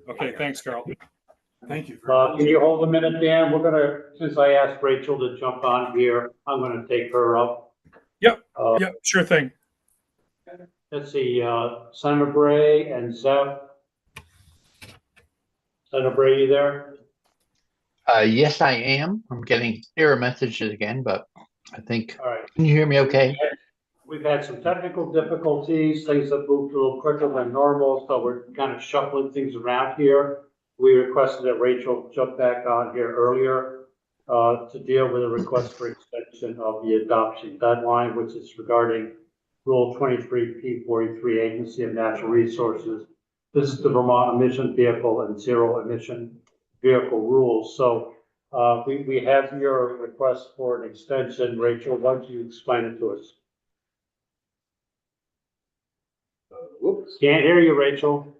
Okay, thanks, Carl. Thank you. Can you hold a minute, Dan? We're gonna, since I asked Rachel to jump on here, I'm gonna take her up. Yep, sure thing. Let's see, Senator Bray and Zeph. Senator Bray, you there? Yes, I am. I'm getting error messages again, but I think, All right. can you hear me okay? We've had some technical difficulties, things have moved a little quicker than normal, so we're kind of shuffling things around here. We requested that Rachel jump back on here earlier to deal with a request for extension of the adoption deadline, which is regarding Rule 23P43, Agency of Natural Resources. This is the Vermont Emission Vehicle and Zero Emission Vehicle Rules. So we have your request for an extension. Rachel, why don't you explain it to us? Whoops, can't hear you, Rachel.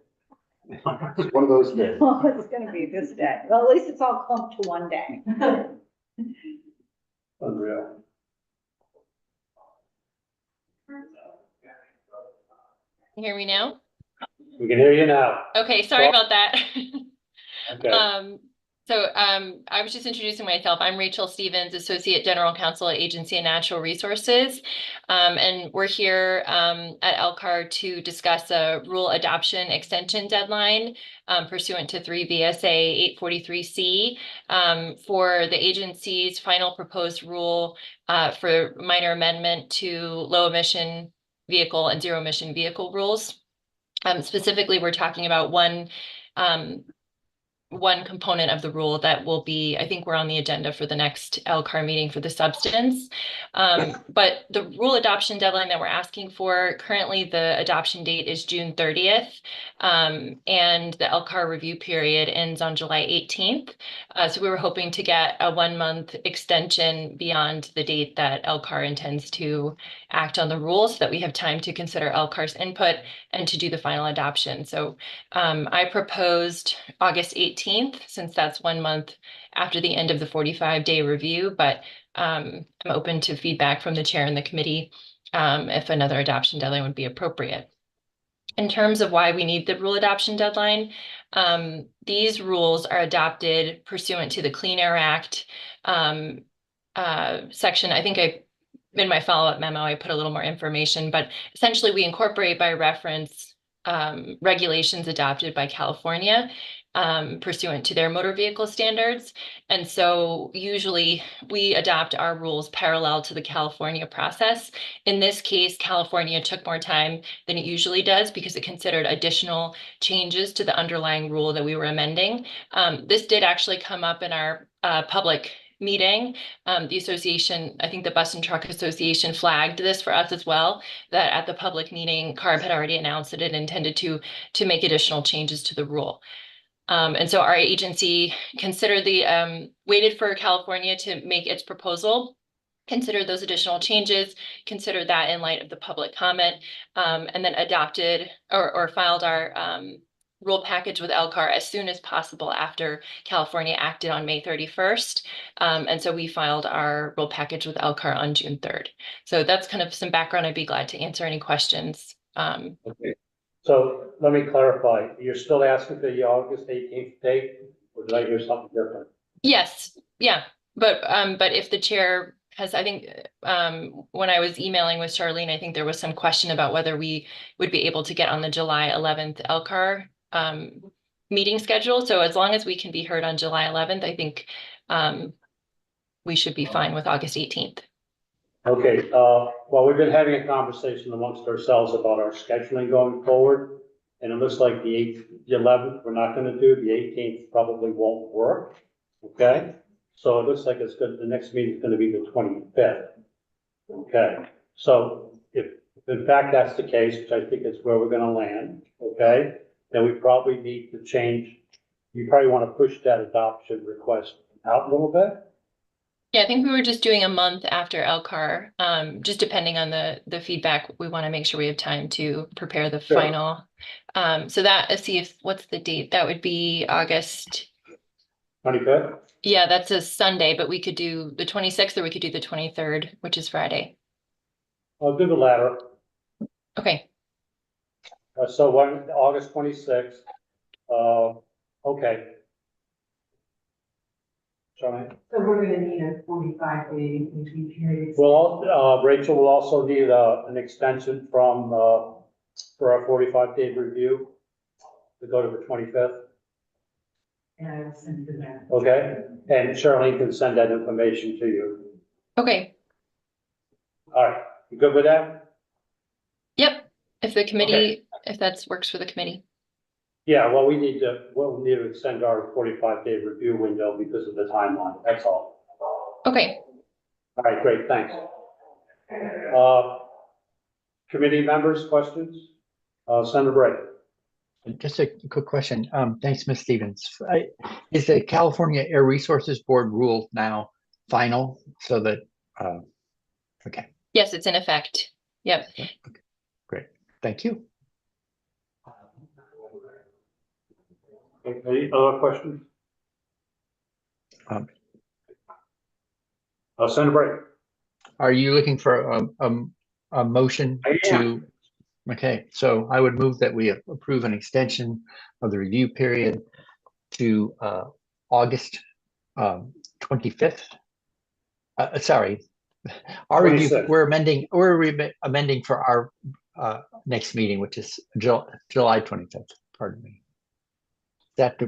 It's one of those days. Well, it's gonna be this day. Well, at least it's all clumped to one day. Unreal. Can you hear me now? We can hear you now. Okay, sorry about that. Okay. I was just introducing myself. I'm Rachel Stevens, Associate General Counsel at Agency of Natural Resources. And we're here at Lcar to discuss a rule adoption extension deadline pursuant to 3 VSA 843C for the agency's final proposed rule for minor amendment to low emission vehicle and zero emission vehicle rules. Specifically, we're talking about one component of the rule that will be, I think we're on the agenda for the next Lcar meeting for the substance. But the rule adoption deadline that we're asking for, currently the adoption date is June 30th. And the Lcar review period ends on July 18th. So we were hoping to get a 1-month extension beyond the date that Lcar intends to act on the rule so that we have time to consider Lcar's input and to do the final adoption. So I proposed August 18th, since that's 1 month after the end of the 45-day review, but I'm open to feedback from the chair and the committee if another adoption deadline would be appropriate. In terms of why we need the rule adoption deadline, these rules are adopted pursuant to the Clean Air Act section. I think in my follow-up memo, I put a little more information, but essentially we incorporate by reference regulations adopted by California pursuant to their motor vehicle standards. And so usually we adopt our rules parallel to the California process. In this case, California took more time than it usually does because it considered additional changes to the underlying rule that we were amending. This did actually come up in our public meeting. The association, I think the Bus and Truck Association flagged this for us as well, that at the public meeting, CARB had already announced that it intended to make additional changes to the rule. And so our agency considered waited for California to make its proposal, considered those additional changes, considered that in light of the public comment, and then adopted or filed our rule package with Lcar as soon as possible after California acted on May 31st. And so we filed our rule package with Lcar on June 3rd. So that's kind of some background. I'd be glad to answer any questions. Okay. So let me clarify. You're still asking for the August 18th date, or did I hear something different? Yes, yeah, but if the chair has, I think when I was emailing with Charlene, I think there was some question about whether we would be able to get on the July 11th Lcar meeting schedule. So as long as we can be heard on July 11th, I think we should be fine with August 18th. Okay, well, we've been having a conversation amongst ourselves about our scheduling going forward. And it looks like the 11th, we're not gonna do, the 18th probably won't work, okay? So it looks like it's good, the next meeting is gonna be the 25th. Okay, so if in fact that's the case, which I think is where we're gonna land, okay? Then we probably need to change, you probably wanna push that adoption request out a little bit. Yeah, I think we were just doing a month after Lcar, just depending on the feedback. We want to make sure we have time to prepare the Sure. final. So that, let's see what's the date? That would be August. 25th? Yeah, that's a Sunday, but we could do the 26th or we could do the 23rd, which is Friday. I'll do the latter. Okay. So August 26th, Okay. Sorry. So we're gonna need a 45-day review period. Well, Rachel will also need an extension from, for our 45-day review to go to the 25th, And I will send it back. okay? And Charlene can send that information to you. Okay, All right, you good with that? yep, if the committee, if that works for the committee. Yeah, well, we'll need to extend our 45-day review window because of the timeline, that's all. Okay, All right, great, thanks. Committee members, questions? Senator Bray. Just a quick question. Thanks, Ms. Stevens. Is the California Air Resources Board rule now final so that, okay, yes, it's in effect. Yep. great. Thank you. Any other questions? Um, Senator Bray. Are you looking for a motion I to? Okay, so I would move that we approve an extension of the review period to August 25th. Sorry, our review, 26th. we're amending for our next meeting, which is July 25th. Pardon me. That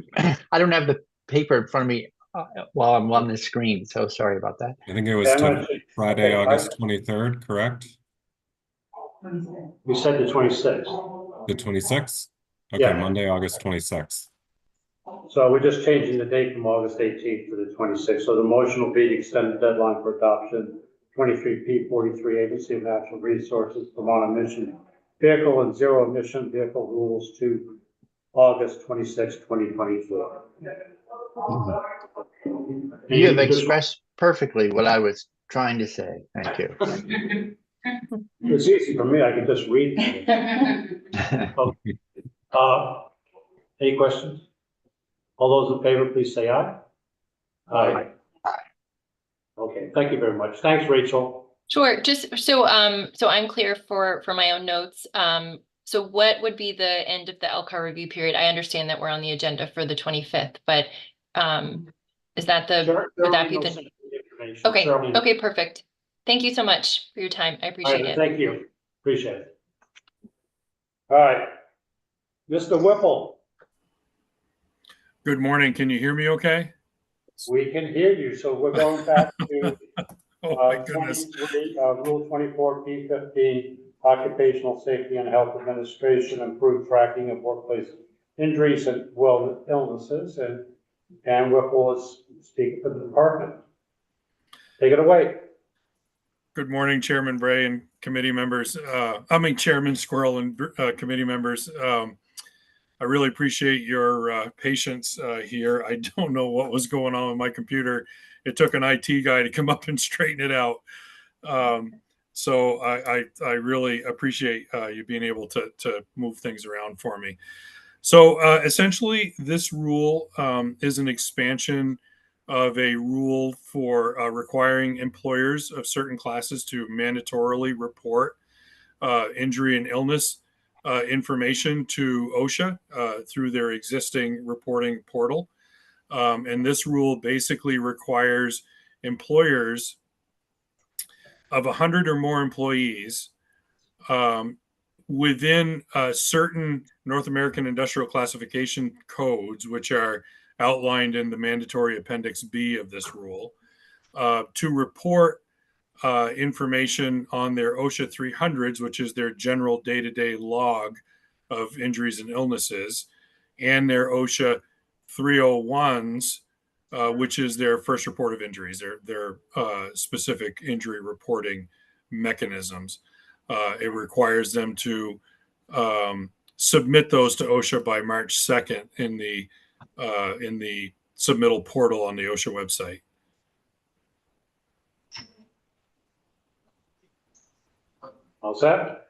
I don't have the paper in front of me while I'm on the screen, so sorry about that. I think it was Friday, August 23rd, correct? 26. We said the 26th. The 26th? Okay, Yeah. Monday, August 26th. So we're just changing the date from August 18th to the 26th. So the motion will be to extend the deadline for adoption, 23P43 Agency of Natural Resources, Vermont emission vehicle and zero emission vehicle rules to August 26, 2024. You have expressed perfectly what I was trying to say. Thank you. It's easy for me, I can just read. Any questions? All those in favor, please say aye. Aye. Okay, thank you very much. Thanks, Rachel. Sure, just so I'm clear for my own notes. So what would be the end of the Lcar review period? I understand that we're on the agenda for the 25th, but is that would that be the? Okay, okay, perfect. Thank you so much for your time. I appreciate it. Thank you. Appreciate it. All right. Mr. Whipple, Good morning. Can you hear me okay? we can hear you, so we're going back to Oh, my goodness. 23, Rule 24P15, Occupational Safety and Health Administration, improved tracking of workplace injuries and illnesses, and Dan Whipple is speaking for the department. Take it away. Good morning, Chairman Bray and committee members. Chairman Squirrel and committee members. I really appreciate your patience here. I don't know what was going on with my computer. It took an IT guy to come up and straighten it out. So I really appreciate you being able to move things around for me. So essentially, this rule is an expansion of a rule for requiring employers of certain classes to mandatorily report injury and illness information to OSHA through their existing reporting portal. And this rule basically requires employers of 100 or more employees within certain North American Industrial Classification codes, which are outlined in the mandatory Appendix B of this rule, to report information on their OSHA 300s, which is their general day-to-day log of injuries and illnesses, and their OSHA 301s, which is their first report of injuries, their specific injury reporting mechanisms. It requires them to submit those to OSHA by March 2nd in the submittal portal on the OSHA website. All set?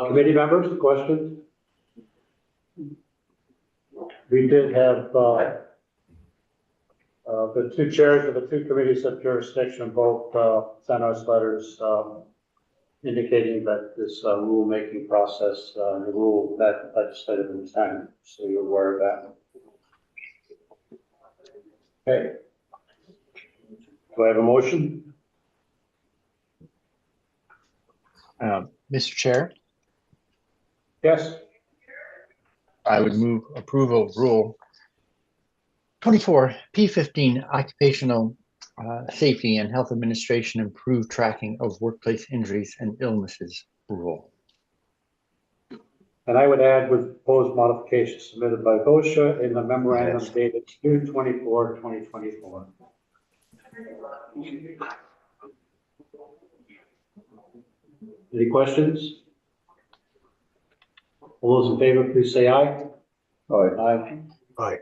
Committee members, questions? We did have the two chairs of the two committees of jurisdiction both sent us letters indicating that this rulemaking process, the rule that legislative intent, so you're aware of that. Okay. Do I have a motion? Mr. Chair, Yes. I would move approval of Rule 24 P15 Occupational Safety and Health Administration Improved Tracking of Workplace Injuries and Illnesses Rule. And I would add with proposed modifications submitted by VOSHA in the memorandum Yes. dated June 24, 2024. Any questions? All those in favor, please say aye. Aye. Aye.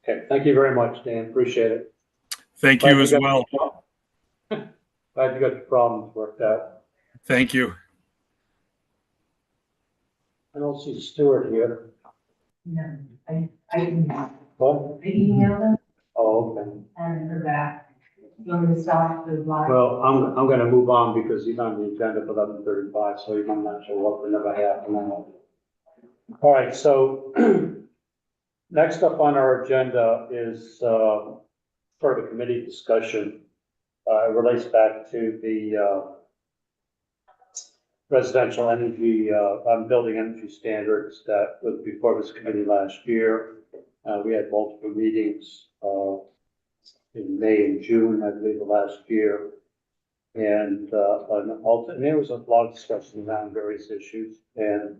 Okay, thank you very much, Dan. Appreciate it. Thank Glad you as got well. the- Glad you got the problems worked out. Thank you. I don't see Stuart here. No, I emailed, What? I emailed them Oh, okay. and heard back. You want me to stop the live? Well, I'm gonna move on because he's on the agenda for 11:35, so he might not show up for another half an hour. All right, so next up on our agenda is further committee discussion. It relates back to the residential energy, building energy standards that was before this committee last year. We had multiple meetings in May and June, I believe, of last year. And there was a lot of discussion around various issues. And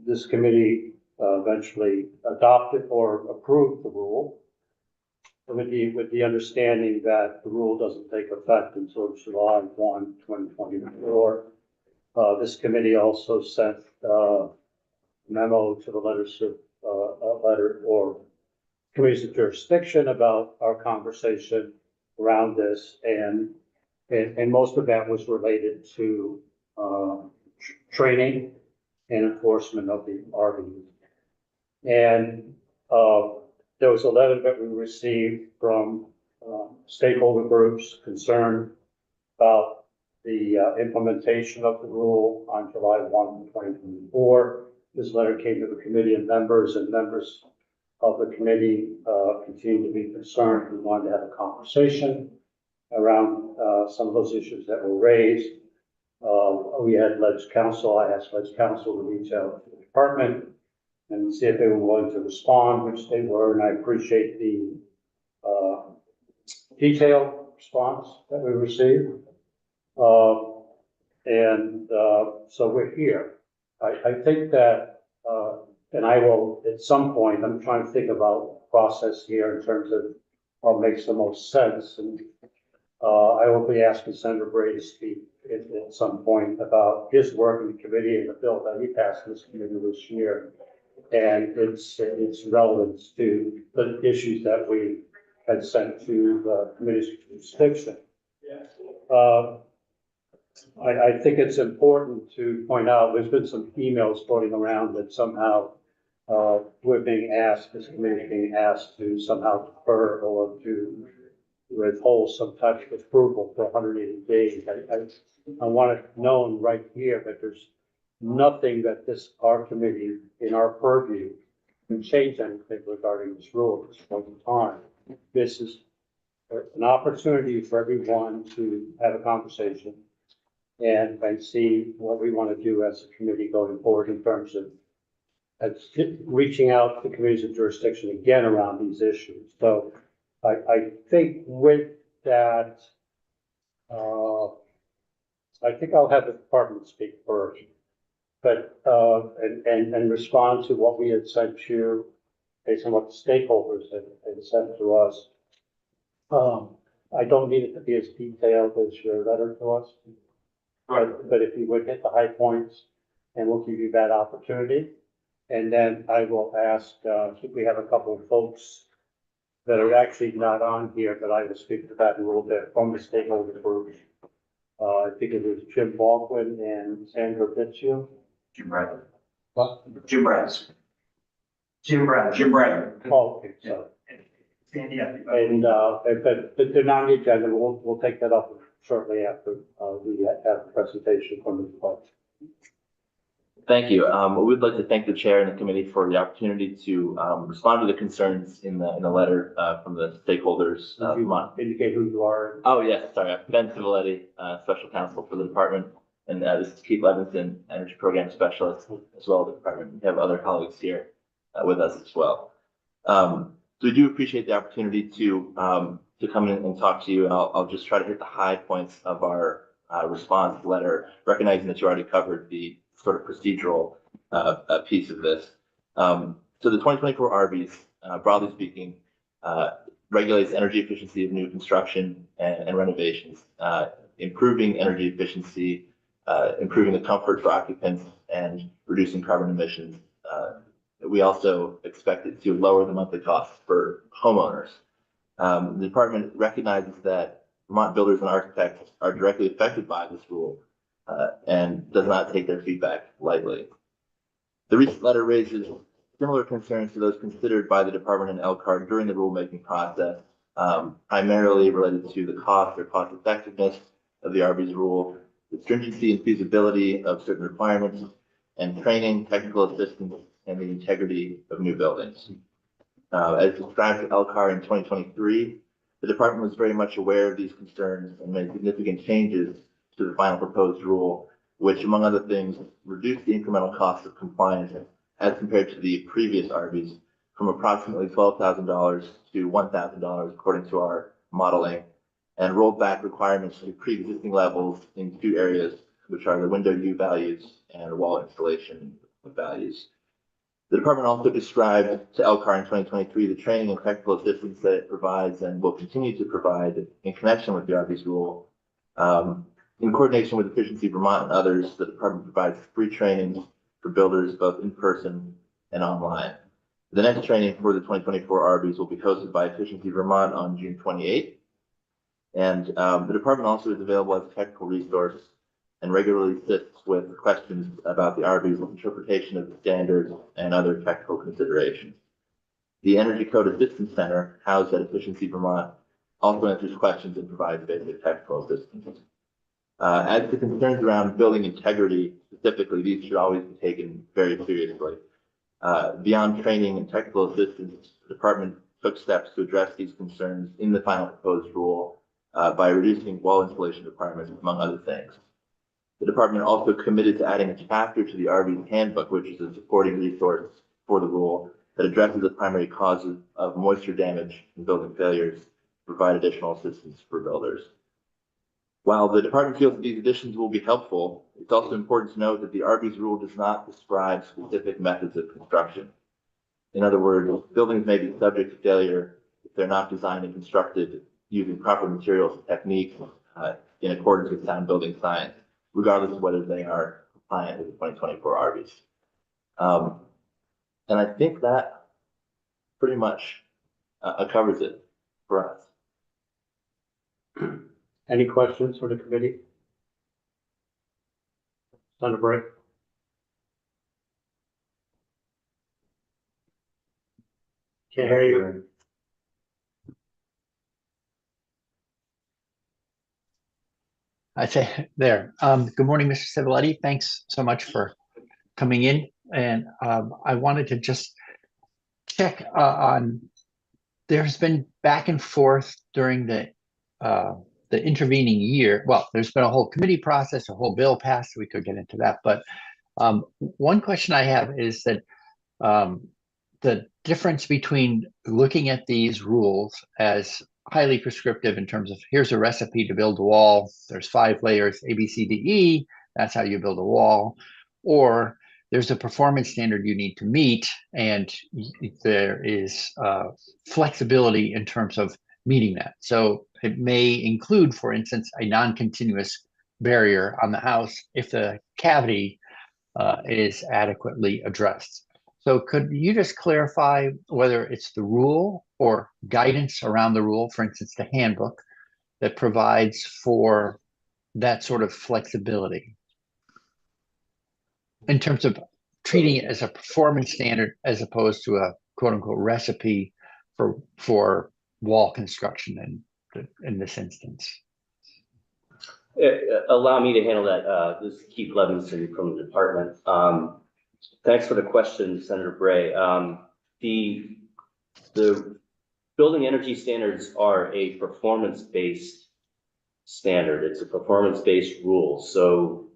this committee eventually adopted or approved the rule with the understanding that the rule doesn't take effect until July 1, 2024. This committee also sent a memo to the letter or committees of jurisdiction about our conversation around this, and most of that was related to training and enforcement of the RVs. And there was a letter that we received from stakeholder groups concerned about the implementation of the rule on July 1, 2024. This letter came to the committee and members of the committee continue to be concerned. We wanted to have a conversation around some of those issues that were raised. We had Ledge Council. I asked Ledge Council to reach out to the department and see if they were willing to respond, which they were, and I appreciate the detailed response that we received. So we're here. I think that, and I will, at some point, I'm trying to think about process here in terms of what makes the most sense. And I will be asking Senator Bray to speak at some point about his work in the committee and the bill that he passed in this committee this year, and its relevance to the issues that we had sent to the committee's jurisdiction. I think it's important to point out, there's been some emails floating around that somehow we're being asked, this committee is being asked to somehow defer or to withhold some type of approval for 180 days. I want it known right here that there's nothing that our committee in our purview can change anything regarding this rule at this point in time. This is an opportunity for everyone to have a conversation and see what we want to do as a committee going forward in terms of reaching out to committees of jurisdiction again around these issues. So I think with that, I think I'll have the department speak first, but and respond to what we had sent you based on what the stakeholders had sent to us. I don't need it to be as detailed as your letter to us, but if you would hit the high points, and we'll give you that opportunity. And then I will ask, we have a couple of folks that are actually not on here, but I will speak to that in a little bit from the stakeholder group. I think it was Jim Baldwin and Sandra Bitchu. Jim Bradley. What? Jim Bradley. Jim Bradley. Jim Bradley. Oh, okay, so, And, if they're not on the agenda, we'll take that up shortly after, we have the presentation from the department. Thank you. We'd like to thank the chair and the committee for the opportunity to respond to the concerns in the letter from the stakeholders. If you indicate who you are. Oh, yes, sorry. I'm Ben Civiletti, Special Counsel for the department. And this is Keith Levinson, Energy Program Specialist, as well as the department. We have other colleagues here with us as well. So we do appreciate the opportunity to come in and talk to you. And I'll just try to hit the high points of our response letter, recognizing that you already covered the sort of procedural piece of this. So the 2024 RBs, broadly speaking, regulates energy efficiency of new construction and renovations, improving energy efficiency, improving the comfort for occupants, and reducing carbon emissions. We also expect it to lower the monthly costs for homeowners. The department recognizes that Vermont builders and architects are directly affected by this rule and does not take their feedback lightly. The recent letter raises similar concerns to those considered by the department and Lcar during the rulemaking process, primarily related to the cost or cost effectiveness of the RB's rule, the stringency and feasibility of certain requirements, and training, technical assistance, and the integrity of new buildings. As described to Lcar in 2023, the department was very much aware of these concerns and made significant changes to the final proposed rule, which, among other things, reduced the incremental cost of compliance as compared to the previous RBs from approximately $12,000 to $1,000 according to our modeling, and rolled back requirements to pre-existing levels in two areas, which are the window U values and wall installation values. The department also described to Lcar in 2023 the training and technical assistance that it provides and will continue to provide in connection with the RB's rule. In coordination with Efficiency Vermont and others, the department provides free training for builders both in person and online. The next training for the 2024 RBs will be hosted by Efficiency Vermont on June 28th. And the department also is available as a technical resource and regularly assists with questions about the RB's interpretation of the standards and other technical considerations. The Energy Code Assistance Center, housed at Efficiency Vermont, also answers questions and provides basic technical assistance. As to concerns around building integrity, specifically, these should always be taken very seriously. Beyond training and technical assistance, the department took steps to address these concerns in the final proposed rule by reducing wall installation requirements, among other things. The department also committed to adding a chapter to the RV handbook, which is a supporting resource for the rule that addresses the primary causes of moisture damage and building failures to provide additional assistance for builders. While the department feels that these additions will be helpful, it's also important to note that the RB's rule does not prescribe specific methods of construction. In other words, buildings may be subject to failure if they're not designed and constructed using proper materials and techniques in accordance with sound building science, regardless of whether they are compliant with the 2024 RBs. And I think that pretty much covers it for us. Any questions for the committee? Senator Bray? Can't hear you. I say there. Good morning, Mr. Civiletti. Thanks so much for coming in. And I wanted to just check on, there's been back and forth during the intervening year. Well, there's been a whole committee process, a whole bill passed. We could get into that. But one question I have is that the difference between looking at these rules as highly prescriptive in terms of here's a recipe to build a wall, there's 5 layers, A, B, C, D, E, that's how you build a wall, or there's a performance standard you need to meet, and there is flexibility in terms of meeting that. So it may include, for instance, a non-continuous barrier on the house if the cavity is adequately addressed. So could you just clarify whether it's the rule or guidance around the rule, for instance, the handbook, that provides for that sort of flexibility in terms of treating it as a performance standard as opposed to a quote unquote recipe for wall construction in this instance. Allow me to handle that. This is Keith Levinson from the department. Thanks for the question, Senator Bray. The building energy standards are a performance-based standard. It's a performance-based rule. So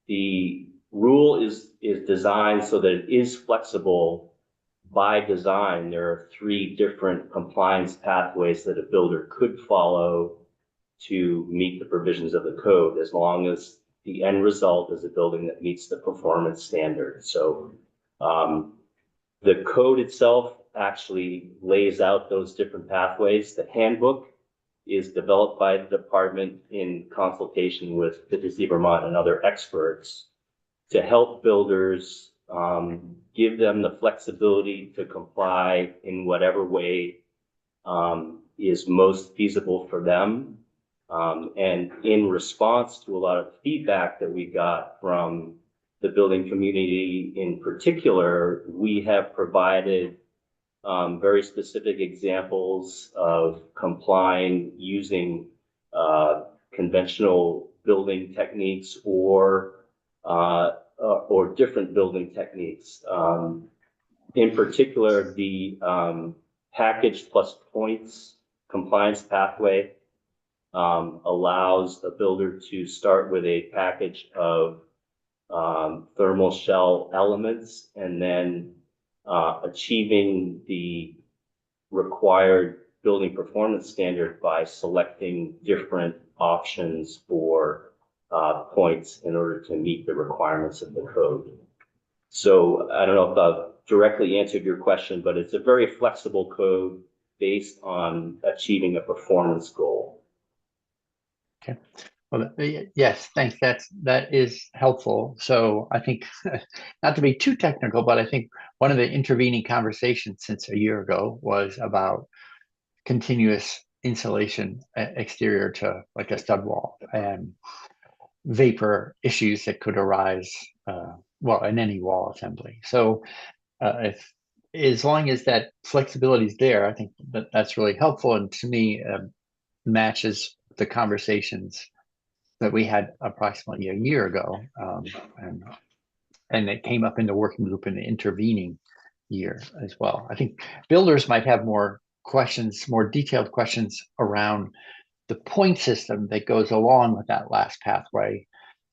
the rule is designed so that it is flexible by design. There are 3 different compliance pathways that a builder could follow to meet the provisions of the code, as long as the end result is a building that meets the performance standard. So the code itself actually lays out those different pathways. The handbook is developed by the department in consultation with City Vermont and other experts to help builders, give them the flexibility to comply in whatever way is most feasible for them. And in response to a lot of feedback that we got from the building community in particular, we have provided very specific examples of complying using conventional building techniques or different building techniques. In particular, the package plus points compliance pathway allows a builder to start with a package of thermal shell elements and then achieving the required building performance standard by selecting different options for points in order to meet the requirements of the code. So I don't know if I've directly answered your question, but it's a very flexible code based on achieving a performance goal. Okay. Well, yes, thanks. That is helpful. So I think, not to be too technical, but I think one of the intervening conversations since a year ago was about continuous insulation exterior to like a stud wall and vapor issues that could arise, well, in any wall assembly. So if as long as that flexibility is there, I think that's really helpful, and to me matches the conversations that we had approximately a year ago, and it came up in the working group in the intervening year as well. I think builders might have more questions, more detailed questions around the point system that goes along with that last pathway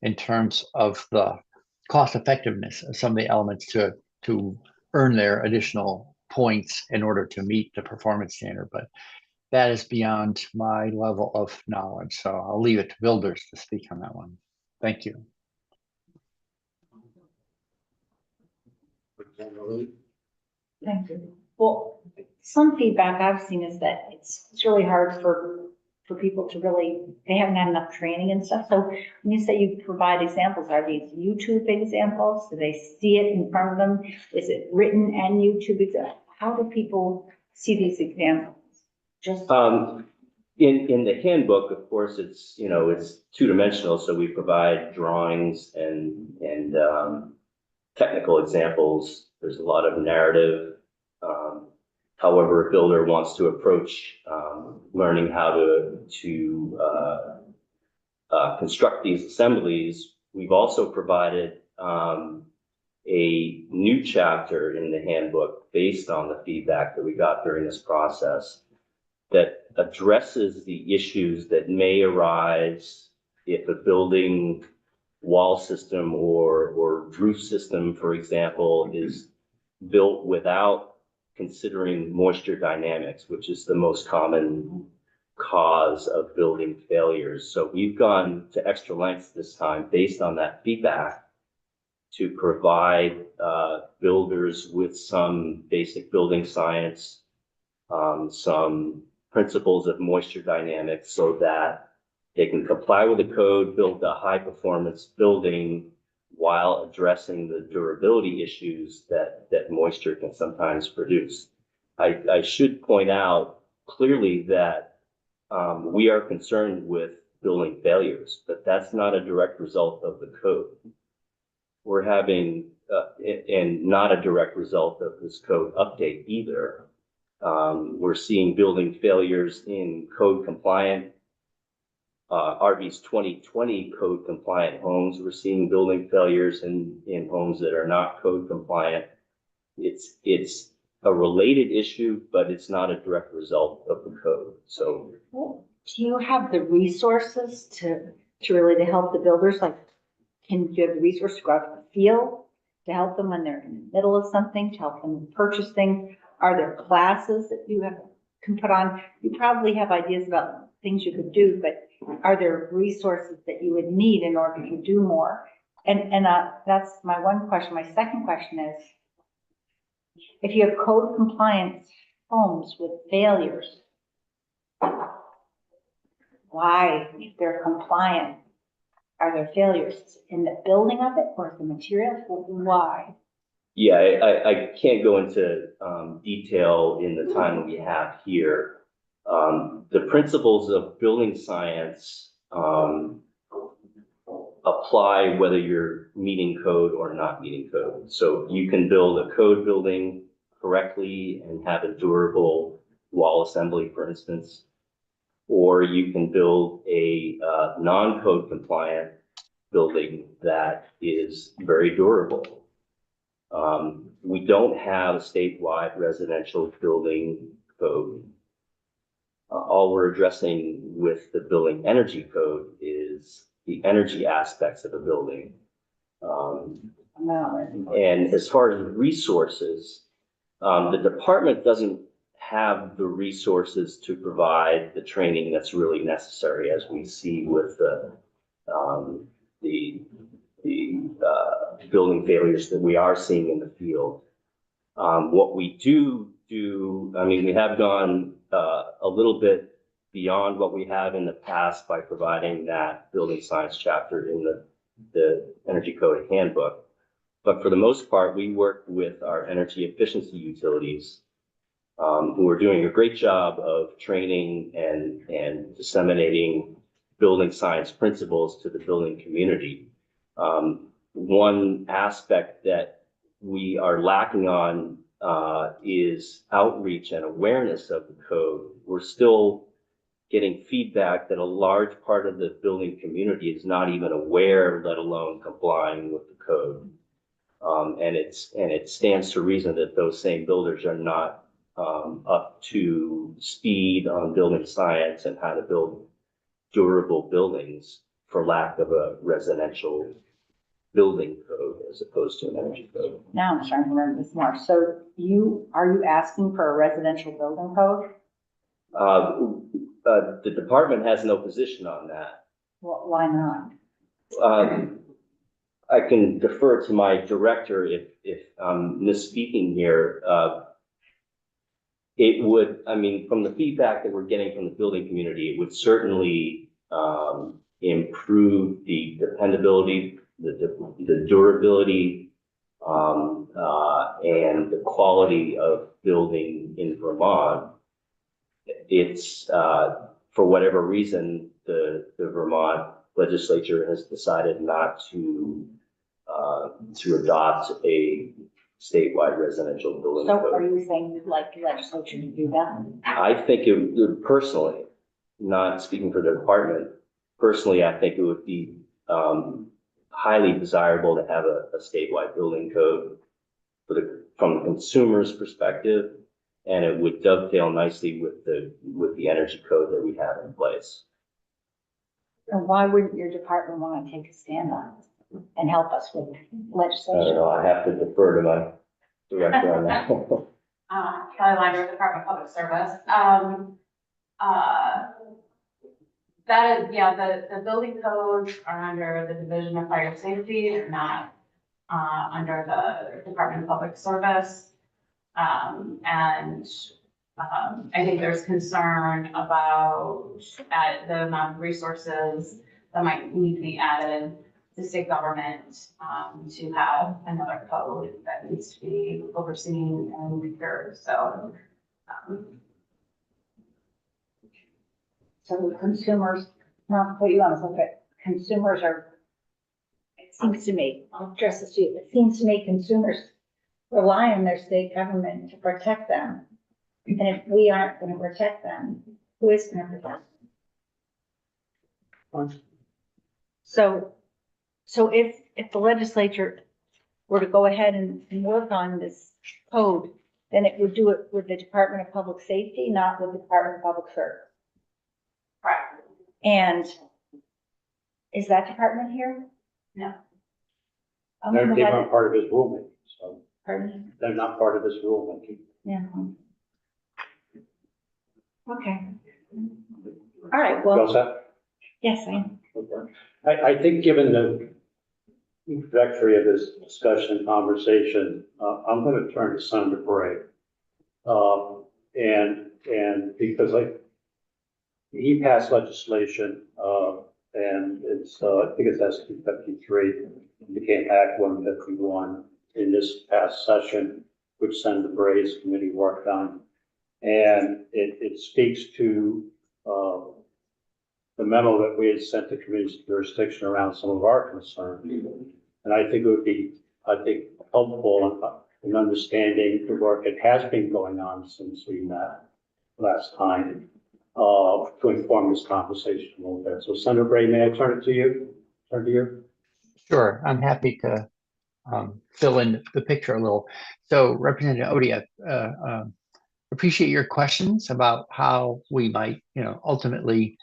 in terms of the cost effectiveness of some of the elements to earn their additional points in order to meet the performance standard. But that is beyond my level of knowledge. So I'll leave it to builders to speak on that one. Thank you. Thank you. Well, some feedback I've seen is that it's really hard for people to really, they haven't had enough training and stuff. So when you say you provide examples, are these YouTube examples? Do they see it in front of them? Is it written and YouTube examples? How do people see these examples? Just in the handbook, of course, it's two-dimensional, so we provide drawings and technical examples. There's a lot of narrative. However, a builder wants to approach learning how to construct these assemblies, we've also provided a new chapter in the handbook based on the feedback that we got during this process that addresses the issues that may arise if a building wall system or roof system, for example, is built without considering moisture dynamics, which is the most common cause of building failures. So we've gone to extra lengths this time based on that feedback to provide builders with some basic building science, some principles of moisture dynamics so that they can comply with the code, build a high performance building while addressing the durability issues that moisture can sometimes produce. I should point out clearly that we are concerned with building failures, but that's not a direct result of the code. We're having, and not a direct result of this code update either. We're seeing building failures in code compliant, RB's 2020 code compliant homes. We're seeing building failures in homes that are not code compliant. It's a related issue, but it's not a direct result of the code. So Do you have the resources to really to help the builders? Like, do you have the resources to go out to the field to help them when they're in the middle of something, to help them purchase things? Are there classes that you can put on? You probably have ideas about things you could do, but are there resources that you would need in order to do more? And that's my one question. My second question is, if you have code compliant homes with failures, why, if they're compliant, are there failures in the building of it or the materials? Why? yeah, I can't go into detail in the time that we have here. The principles of building science apply whether you're meeting code or not meeting code. So you can build a code building correctly and have a durable wall assembly, for instance, or you can build a non-code compliant building that is very durable. We don't have a statewide residential building code. All we're addressing with the building energy code is the energy aspects of a building. And as far as resources, the department doesn't have the resources to provide the training that's really necessary, as we see with the building failures that we are seeing in the field. What we do, I mean, we have gone a little bit beyond what we have in the past by providing that building science chapter in the Energy Code handbook. But for the most part, we work with our energy efficiency utilities, who are doing a great job of training and disseminating building science principles to the building community. One aspect that we are lacking on is outreach and awareness of the code. We're still getting feedback that a large part of the building community is not even aware, let alone complying with the code. And it stands to reason that those same builders are not up to speed on building science and how to build durable buildings, for lack of a residential building code as opposed to an energy code. Now I'm starting to remember this more. So are you asking for a residential building code? The department has no position on that. Well, why not? I can defer to my director if I'm misspeaking here. It would, I mean, from the feedback that we're getting from the building community, it would certainly improve the dependability, the durability, and the quality of building in Vermont. It's, for whatever reason, the Vermont legislature has decided not to adopt a statewide residential building So code. are you saying you'd like the legislature to do that? I think it would, personally, not speaking for the department, personally, I think it would be highly desirable to have a statewide building code from the consumer's perspective, and it would dovetail nicely with the energy code that we have in place. And why wouldn't your department want to take a stand on it and help us with I don't legislation? know, I have to defer to my director on that. Kelly Langer, Department of Public Service. That is, yeah, the building codes are under the Division of Fire Safety, they're not under the Department of Public Service. I think there's concern about the amount of resources that might need to be added to state government to have another code that needs to be overseen and reviewed. So, So the consumers, not to put you on the but consumers are, it seems to me, I'll address this to you, it seems to me consumers rely on their state government to protect them And if we aren't gonna protect them, who is gonna protect them? So, if the legislature were to go ahead and work on this code, then it would do it with the Department of Public Safety, not with the Department of Public Service. Correct. And is that department here? No. I They're, wonder they why weren't that- part of his rulemaking, so Pardon? they're not part of this rulemaking. Yeah. Okay. All right, You all well, set? yes, I am. Okay. I think given the trajectory of this discussion and conversation, I'm gonna turn to Senator Bray. And because he passed legislation, and it's, I think it's S 253, became Act 151 in this past session, which Senator Bray's committee worked on. And it speaks to, the memo that we had sent to committee's jurisdiction around some of our concerns. And I think it would be, helpful in understanding the work that has been going on since we met last time, to inform this conversation a little bit. So Senator Bray, may I turn it to you? Turn to you? Sure, I'm happy to fill in the picture a little. So Representative Odia, appreciate your questions about how we might, ultimately,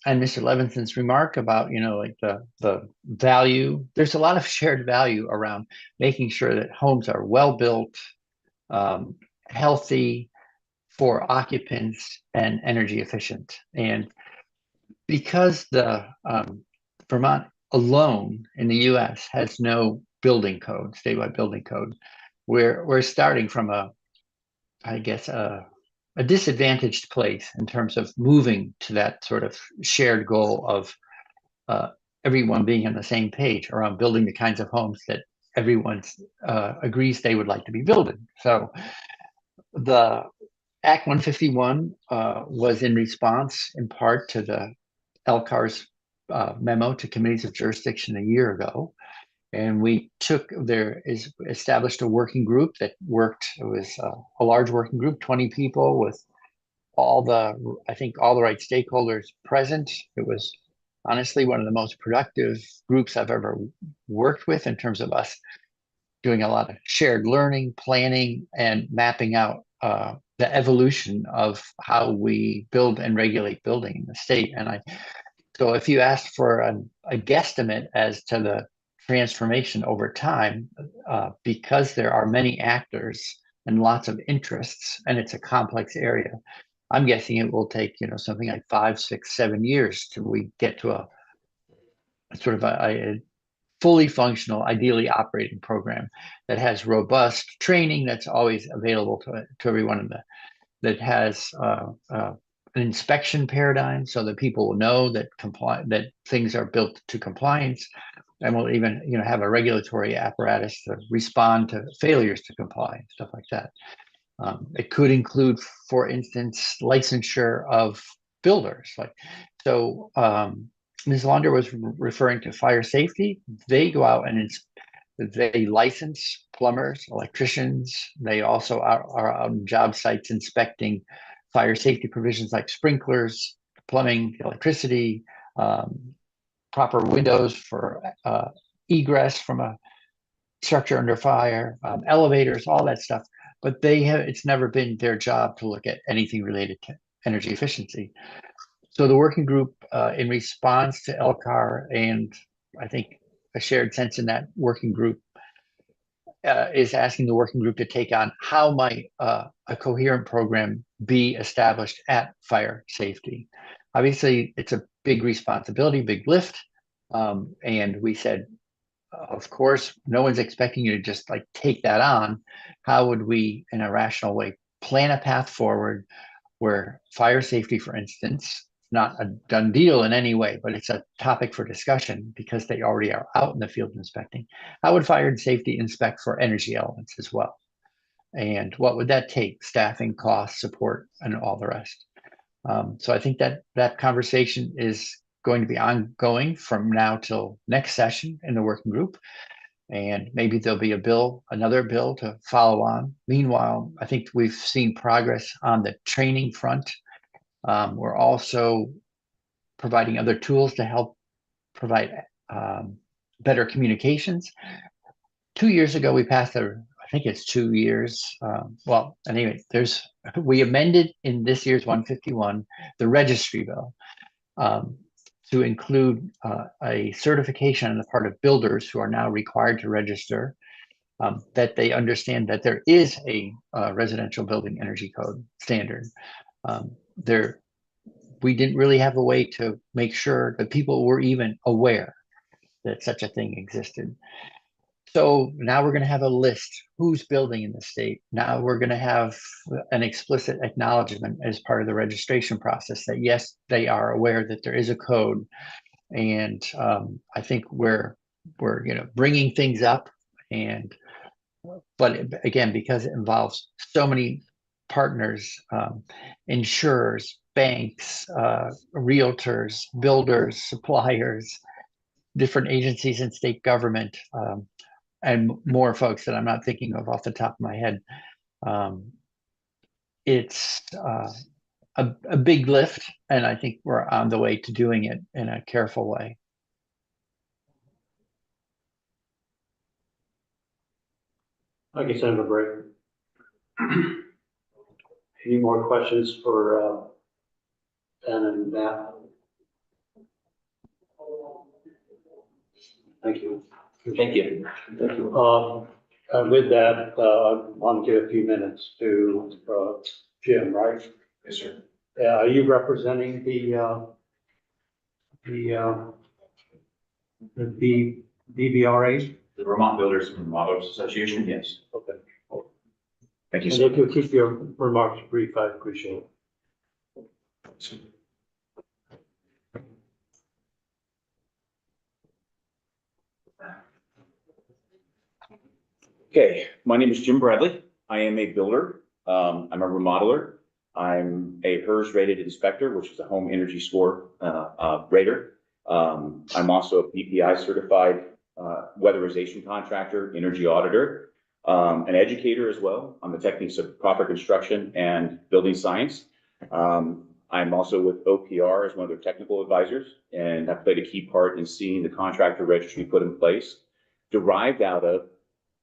and Mr. Levinson's remark about, like the value. There's a lot of shared value around making sure that homes are well built, healthy for occupants, and energy efficient. And because the Vermont alone in the U.S. has no building code, statewide building code, we're starting from a disadvantaged place in terms of moving to that sort of shared goal of everyone being on the same page around building the kinds of homes that everyone agrees they would like to be building. So the Act 151 was in response in part to the Lcar's memo to committees of jurisdiction a year ago. And we established a working group that worked. It was a large working group, 20 people with all the right stakeholders present. It was honestly one of the most productive groups I've ever worked with in terms of us doing a lot of shared learning, planning, and mapping out the evolution of how we build and regulate building in the state. So if you asked for a guesstimate as to the transformation over time, because there are many actors and lots of interests, and it's a complex area, I'm guessing it will take, something like 5, 6, 7 years till we get to a sort of a fully functional, ideally operating program that has robust training that's always available to everyone that has an inspection paradigm so that people will know that things are built to compliance, and will even have a regulatory apparatus to respond to failures to comply and stuff like that. It could include, for instance, licensure of builders. Ms. Launder was referring to fire safety. They go out and they license plumbers, electricians. They also are on job sites inspecting fire safety provisions like sprinklers, plumbing, electricity, proper windows for egress from a structure under fire, elevators, all that stuff. But it's never been their job to look at anything related to energy efficiency. So the working group, in response to Lcar, and I think a shared sense in that working group, is asking the working group to take on how might a coherent program be established at fire safety. Obviously, it's a big responsibility, big lift. And we said, of course, no one's expecting you to just take that on. How would we, in a rational way, plan a path forward where fire safety, for instance, not a done deal in any way, but it's a topic for discussion because they already are out in the field inspecting. How would fire and safety inspect for energy elements as well? And what would that take? Staffing, cost, support, and all the rest. So I think that conversation is going to be ongoing from now till next session in the working group. And maybe there'll be another bill to follow on. Meanwhile, I think we've seen progress on the training front. We're also providing other tools to help provide better communications. 2 years ago, we passed I think it's 2 years. Well, anyway, we amended in this year's 151 the registry bill to include a certification on the part of builders who are now required to register that they understand that there is a residential building energy code standard. We didn't really have a way to make sure that people were even aware that such a thing existed. So now we're going to have a list who's building in the state. Now we're going to have an explicit acknowledgement as part of the registration process that yes, they are aware that there is a code. And I think we're bringing things up, but again, because it involves so many partners, insurers, banks, realtors, builders, suppliers, different agencies in state government, and more folks that I'm not thinking of off the top of my head. It's a big lift, and I think we're on the way to doing it in a careful way. Thank you, Senator Bray. Any more questions for Ben and Matt? Thank you. Thank you. Thank you. With that, I want to give a few minutes to Jim, right? Yes, sir. Are you representing the DBRA? The Vermont Builders and Remodelers Association, yes. Okay. Thank you, And sir. if you'll keep your remarks brief, I appreciate it. Okay, my name is Jim Bradley. I am a builder. I'm a remodeler. I'm a HERS rated inspector, which is a home energy score rater. I'm also a BPI certified weatherization contractor, energy auditor, an educator as well on the techniques of proper construction and building science. I'm also with OPR as one of their technical advisors, and I've played a key part in seeing the contractor registry put in place, derived out of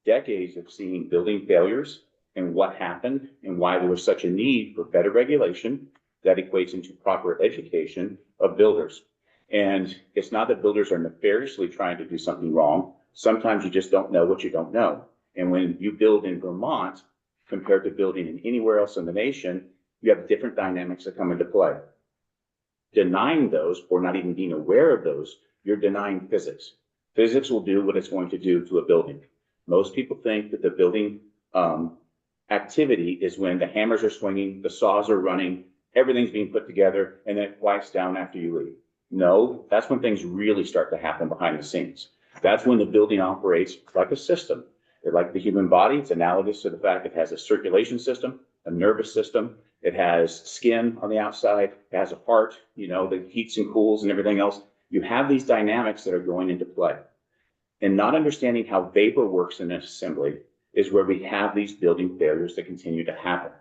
decades of seeing building failures and what happened and why there was such a need for better regulation that equates into proper education of builders. And it's not that builders are nefariously trying to do something wrong. Sometimes you just don't know what you don't know. And when you build in Vermont compared to building in anywhere else in the nation, you have different dynamics that come into play. Denying those or not even being aware of those, you're denying physics. Physics will do what it's going to do to a building. Most people think that the building activity is when the hammers are swinging, the saws are running, everything's being put together, and then it quiets down after you leave. No, that's when things really start to happen behind the scenes. That's when the building operates like a system. Like the human body, it's analogous to the fact it has a circulation system, a nervous system, it has skin on the outside, it has a heart, that heats and cools and everything else. You have these dynamics that are going into play. And not understanding how vapor works in an assembly is where we have these building failures that continue to happen.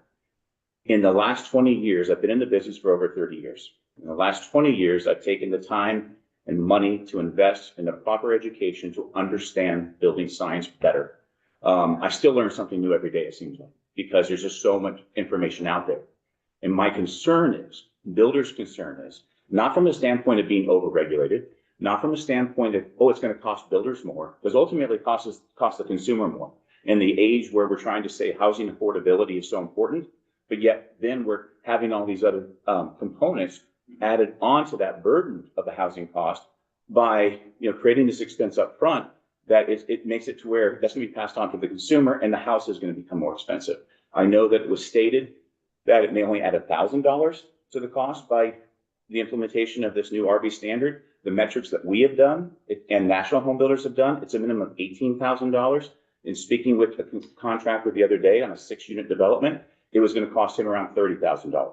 In the last 20 years, I've been in the business for over 30 years. In the last 20 years, I've taken the time and money to invest in the proper education to understand building science better. I still learn something new every day, it seems like, because there's just so much information out there. And my concern is, builders' concern is, not from the standpoint of being overregulated, not from a standpoint of, it's going to cost builders more, because ultimately it costs the consumer more. In the age where we're trying to say housing affordability is so important, but yet then we're having all these other components added onto that burden of the housing cost by creating this expense up front that it makes it to where that's going to be passed on to the consumer and the house is going to become more expensive. I know that it was stated that it may only add $1,000 to the cost by the implementation of this new RV standard. The metrics that we have done and national home builders have done, it's a minimum of $18,000. In speaking with a contractor the other day on a 6-unit development, it was going to cost him around $30,000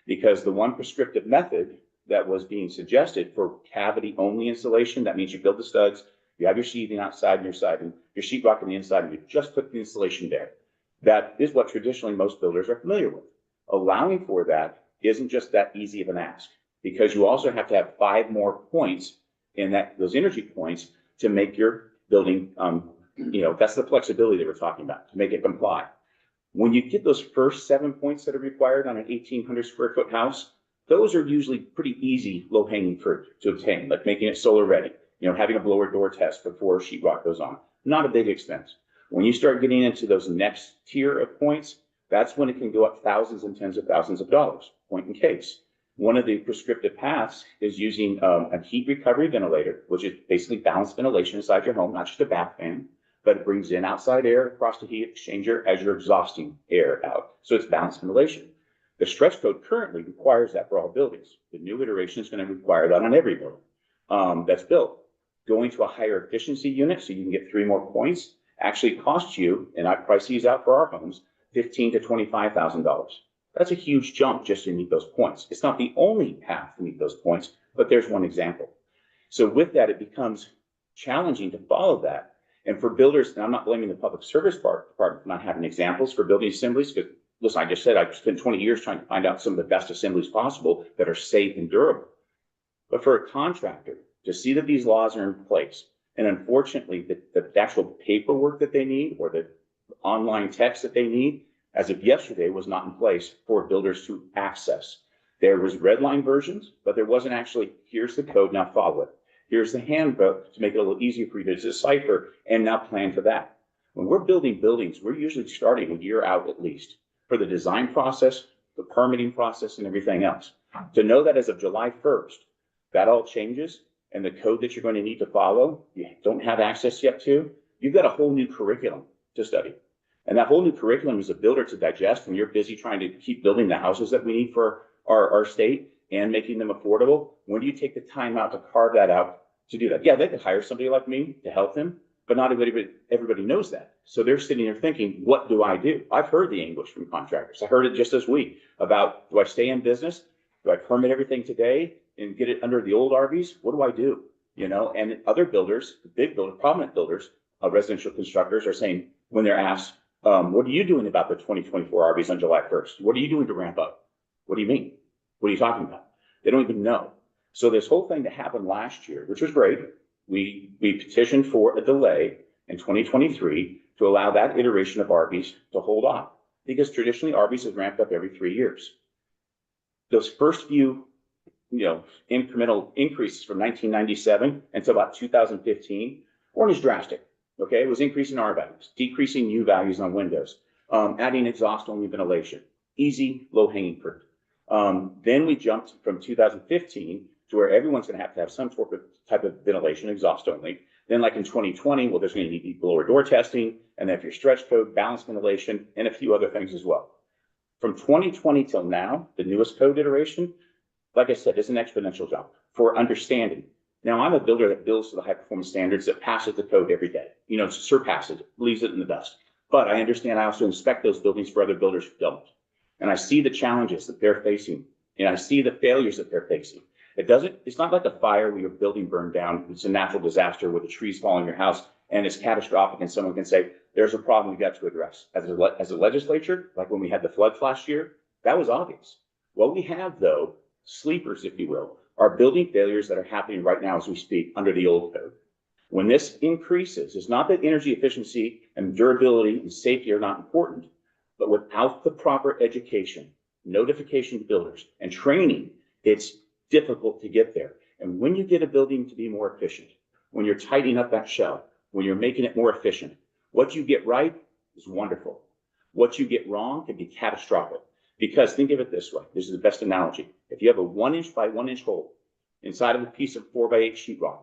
because the one prescriptive method that was being suggested for cavity only installation, that means you build the studs, You have your sheathing outside and your siding, your sheetrock on the inside, and you just put the insulation there. That is what traditionally most builders are familiar with. Allowing for that isn't just that easy of an ask, because you also have to have 5 more points in those energy points to make your building, that's the flexibility that we're talking about, to make it comply. When you get those first 7 points that are required on an 1,800 square foot house, those are usually pretty easy, low hanging fruit to obtain, like making it solar ready, having a blower door test before sheetrock goes on. Not a big expense. When you start getting into those next tier of points, that's when it can go up thousands and tens of thousands of dollars, point in case. One of the prescriptive paths is using a heat recovery ventilator, which is basically balanced ventilation inside your home, not just a bath fan, but it brings in outside air across the heat exchanger as you're exhausting air out. So it's balanced ventilation. The stretch code currently requires that for all buildings. The new iteration is going to require that on every building that's built. Going to a higher efficiency unit so you can get 3 more points actually costs you, and I price these out for our homes, $15,000 to $25,000. That's a huge jump just to meet those points. It's not the only path to meet those points, but there's one example. So with that, it becomes challenging to follow that. And for builders, and I'm not blaming the public service department for not having examples for building assemblies, because listen, I just said I've spent 20 years trying to find out some of the best assemblies possible that are safe and durable. But for a contractor to see that these laws are in place, and unfortunately the actual paperwork that they need or the online text that they need, as of yesterday, was not in place for builders to access. There was red line versions, but there wasn't actually, here's the code, now follow it. Here's the handbook to make it a little easier for you to decipher and now plan for that. When we're building buildings, we're usually starting a year out at least for the design process, the permitting process, and everything else. To know that as of July 1st, that all changes and the code that you're going to need to follow, you don't have access yet to, you've got a whole new curriculum to study. And that whole new curriculum is a builder to digest, and you're busy trying to keep building the houses that we need for our state and making them affordable. When do you take the time out to carve that out to do that? Yeah, they could hire somebody like me to help them, but not everybody knows that. So they're sitting there thinking, what do I do? I've heard the anguish from contractors. I heard it just this week about, do I stay in business? Do I permit everything today and get it under the old RVs? What do I do? And other builders, big builders, prominent builders, residential constructors are saying, when they're asked, what are you doing about the 2024 RVs on July 1st? What are you doing to ramp up? What do you mean? What are you talking about? They don't even know. So this whole thing that happened last year, which was great, we petitioned for a delay in 2023 to allow that iteration of RVs to hold off, because traditionally RVs have ramped up every 3 years. Those first few, incremental increases from 1997 until about 2015 weren't as drastic. Okay, it was increasing R values, decreasing U values on windows, adding exhaust-only ventilation, easy, low-hanging fruit. Then we jumped from 2015 to where everyone's going to have some sort of type of ventilation, exhaust-only. Then, like in 2020, well, there's going to need to be blower door testing, and then if you're stretch code, balanced ventilation, and a few other things as well. From 2020 till now, the newest code iteration, like I said, is an exponential jump for understanding. Now, I'm a builder that builds to the high performance standards, that passes the code every day, surpasses it, leaves it in the dust. But I understand I also inspect those buildings for other builders who don't. And I see the challenges that they're facing, and I see the failures that they're facing. It's not like a fire where your building burned down. It's a natural disaster where the trees fall on your house and it's catastrophic, and someone can say, there's a problem we got to address. As a legislature, like when we had the floods last year, that was obvious. What we have, though, sleepers, if you will, are building failures that are happening right now as we speak under the old code. When this increases, it's not that energy efficiency and durability and safety are not important, but without the proper education, notification to builders, and training, it's difficult to get there. And when you get a building to be more efficient, when you're tightening up that shell, when you're making it more efficient, what you get right is wonderful. What you get wrong can be catastrophic. Because think of it this way, this is the best analogy. If you have a 1 inch by 1 inch hole inside of a piece of 4x8 sheetrock,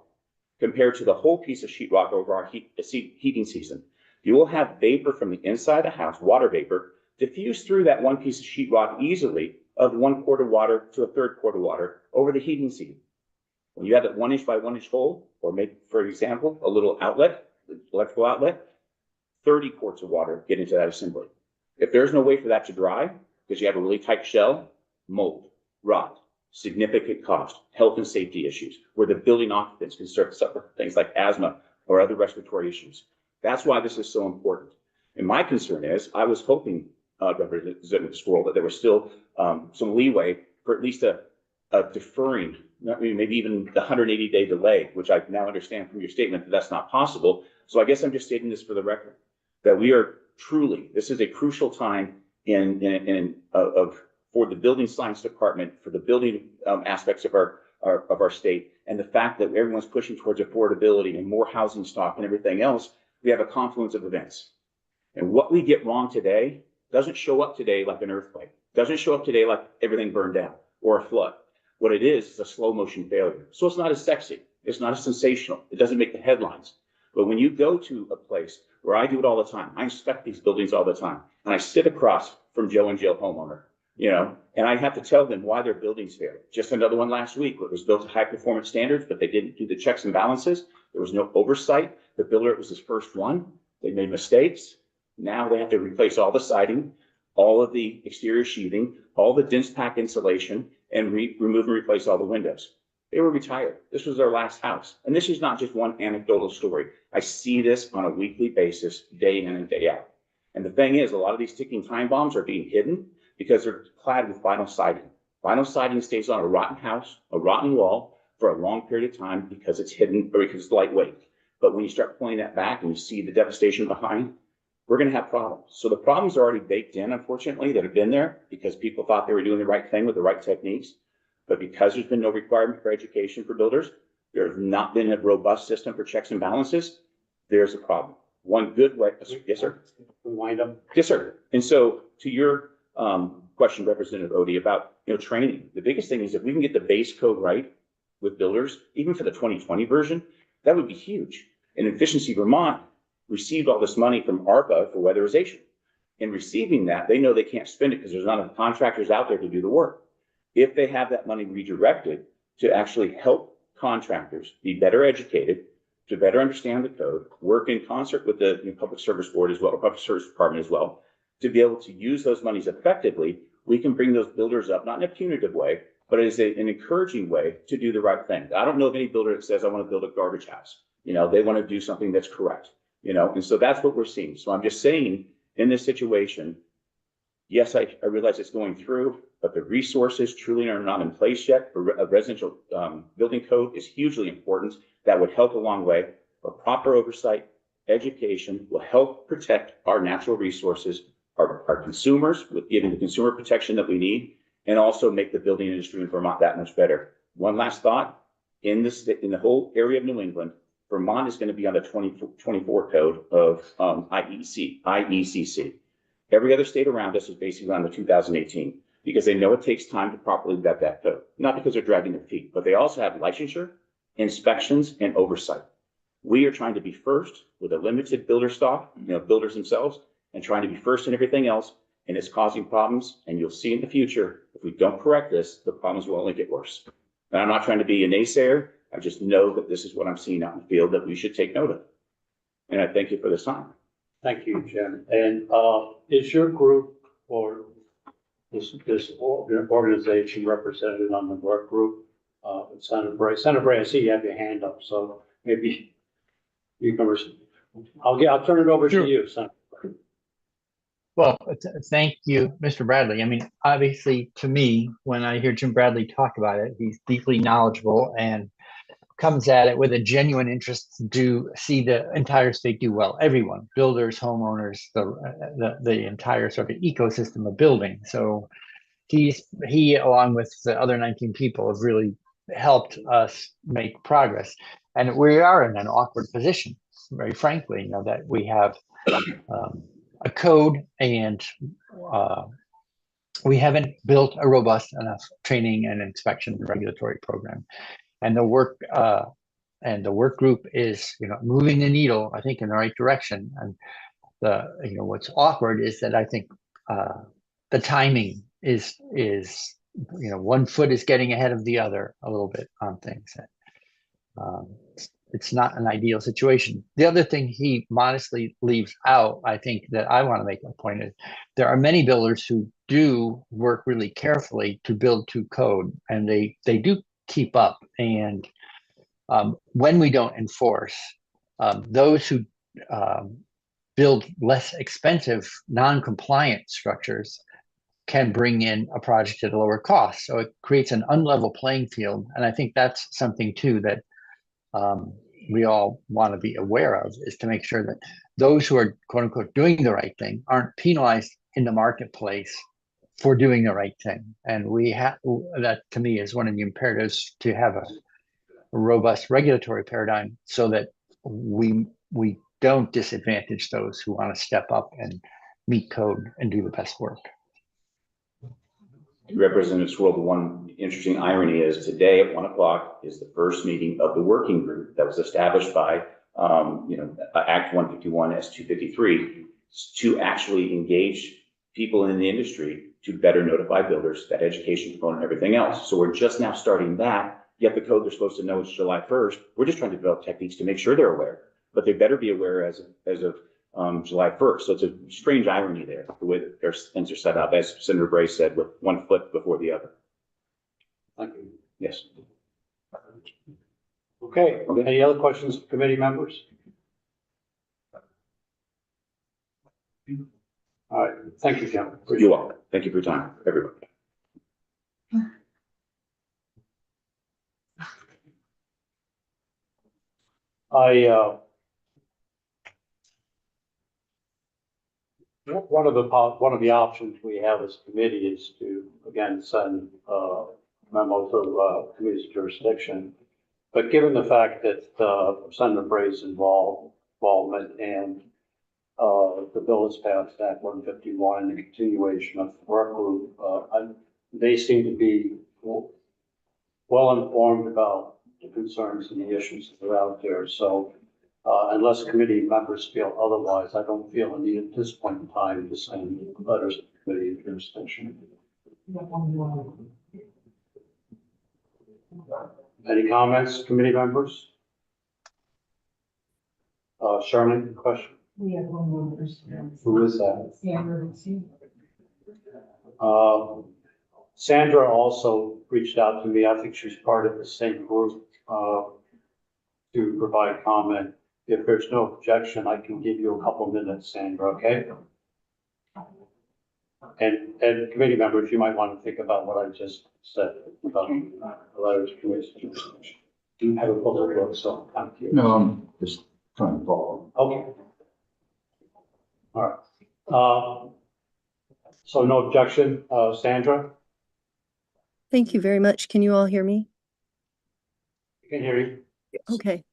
compared to the whole piece of sheetrock over our heating season, you will have vapor from the inside of the house, water vapor, diffuse through that one piece of sheetrock easily of 1 quart of water to a 1/3 quart of water over the heating season. When you have that 1 inch by 1 inch hole, or make, for example, a little outlet, electrical outlet, 30 quarts of water get into that assembly. If there's no way for that to dry, because you have a really tight shell, mold, rot, significant cost, health and safety issues, where the building occupants can start to suffer things like asthma, or other respiratory issues. That's why this is so important. And my concern is, I was hoping, Representative Squirrel, that there was still some leeway for at least a deferring, maybe even the 180-day delay, which I now understand from your statement that that's not possible. So I guess I'm just stating this for the record, that we are truly, this is a crucial time for the building science department, for the building aspects of our state, and the fact that everyone's pushing towards affordability and more housing stock and everything else. We have a confluence of events. And what we get wrong today doesn't show up today like an earthquake, doesn't show up today like everything burned down or a flood. What it is a slow motion failure. So it's not as sexy. It's not as sensational. It doesn't make the headlines. But when you go to a place where I do it all the time, I inspect these buildings all the time, and I sit across from Joe and Jill homeowner, and I have to tell them why their buildings failed. Just another one last week where it was built to high performance standards, but they didn't do the checks and balances. There was no oversight. The builder, it was his first one. They made mistakes. Now they have to replace all the siding, all of the exterior sheathing, all the dense pack insulation, and remove and replace all the windows. They were retired. This was their last house. And this is not just one anecdotal story. I see this on a weekly basis, day in and day out. And the thing is, a lot of these ticking time bombs are being hidden because they're clad with vinyl siding. Vinyl siding stays on a rotten house, a rotten wall for a long period of time because it's hidden or because it's lightweight. But when you start pulling that back and you see the devastation behind, we're going to have problems. So the problems are already baked in, unfortunately, that have been there because people thought they were doing the right thing with the right techniques. But because there's been no requirement for education for builders, there's not been a robust system for checks and balances, there's a problem. One good way, yes, sir. Wind up. Yes, sir. And so to your question, Representative Odie, about training, the biggest thing is if we can get the base code right with builders, even for the 2020 version, that would be huge. And Efficiency Vermont received all this money from ARPA for weatherization. In receiving that, they know they can't spend it because there's not enough contractors out there to do the work. If they have that money redirected to actually help contractors be better educated, to better understand the code, work in concert with the Public Service Board as well, or Public Service Department as well, to be able to use those monies effectively, we can bring those builders up, not in a punitive way, but as an encouraging way to do the right thing. I don't know of any builder that says, I want to build a garbage house. They want to do something that's correct, and so that's what we're seeing. So I'm just saying in this situation, yes, I realize it's going through, but the resources truly are not in place yet. A residential building code is hugely important. That would help a long way. But proper oversight, education will help protect our natural resources, our consumers, with giving the consumer protection that we need, and also make the building industry in Vermont that much better. One last thought, in the whole area of New England, Vermont is going to be on the 2024 code of IECC. Every other state around us is basically on the 2018 because they know it takes time to properly vet that code. Not because they're dragging their feet, but they also have licensure, inspections, and oversight. We are trying to be first with a limited builder stock, builders themselves, and trying to be first in everything else, and it's causing problems. And you'll see in the future, if we don't correct this, the problems will only get worse. And I'm not trying to be a naysayer. I just know that this is what I'm seeing out in the field that we should take note of. And I thank you for this time. Thank you, Jim. And is your group or this organization represented on the work group? Senator Bray. Senator Bray, I see you have your hand up, so maybe you can. I'll turn it over to you, Senator. Well, thank you, Mr. Bradley. I mean, obviously, to me, when I hear Jim Bradley talk about it, he's deeply knowledgeable and comes at it with a genuine interest to see the entire state do well. Everyone, builders, homeowners, the entire sort of ecosystem of building. So he, along with the other 19 people, have really helped us make progress. And we are in an awkward position, very frankly, that we have a code and we haven't built a robust enough training and inspection and regulatory program. And the work group is, moving the needle, I think, in the right direction. And what's awkward is that I think the timing is one foot is getting ahead of the other a little bit on things. It's not an ideal situation. The other thing he modestly leaves out, I think, that I want to make a point is there are many builders who do work really carefully to build to code, and they do keep up. And when we don't enforce, Those who build less expensive, non-compliant structures can bring in a project at a lower cost. So it creates an unlevel playing field. And I think that's something too that we all want to be aware of, is to make sure that those who are quote unquote doing the right thing aren't penalized in the marketplace for doing the right thing. And we have that, to me, is one of the imperatives, to have a robust regulatory paradigm so that we don't disadvantage those who want to step up and meet code and do the best work. Representative Swirl, the one interesting irony is today at 1 o'clock is the first meeting of the working group that was established by, Act 151 S253 to actually engage people in the industry to better notify builders, that education component, and everything else. So we're just now starting that. Yet the code they're supposed to know is July 1st. We're just trying to develop techniques to make sure they're aware, but they better be aware as of July 1st. So it's a strange irony there, the way that their things are set up, as Senator Bray said, with one foot before the other. Thank you. Yes. Okay, any other questions, committee members? All right, thank you, Jim. You're welcome. Thank you for your time, everyone. One of the options we have as committee is to, again, send memo to committee's jurisdiction. But given the fact that Senator Bray's involvement and the bill is passed, Act 151, and the continuation of the work group, they seem to be well informed about the concerns and the issues that are out there. So unless committee members feel otherwise, I don't feel a need at this point in time to send letters to committee of jurisdiction. Any comments, committee members? Sherman, question? We have one more person. Who is that? Sandra. Sandra also reached out to me. I think she's part of the same group to provide comment. If there's no objection, I can give you a couple minutes, Sandra, okay? And committee members, you might want to think about what I just said about the letters to committee. Do you have a full look, so I'm curious. No, I'm just trying to follow. Okay. All right. So no objection, Sandra? Thank you very much. Can you all hear me? I can hear you. Okay.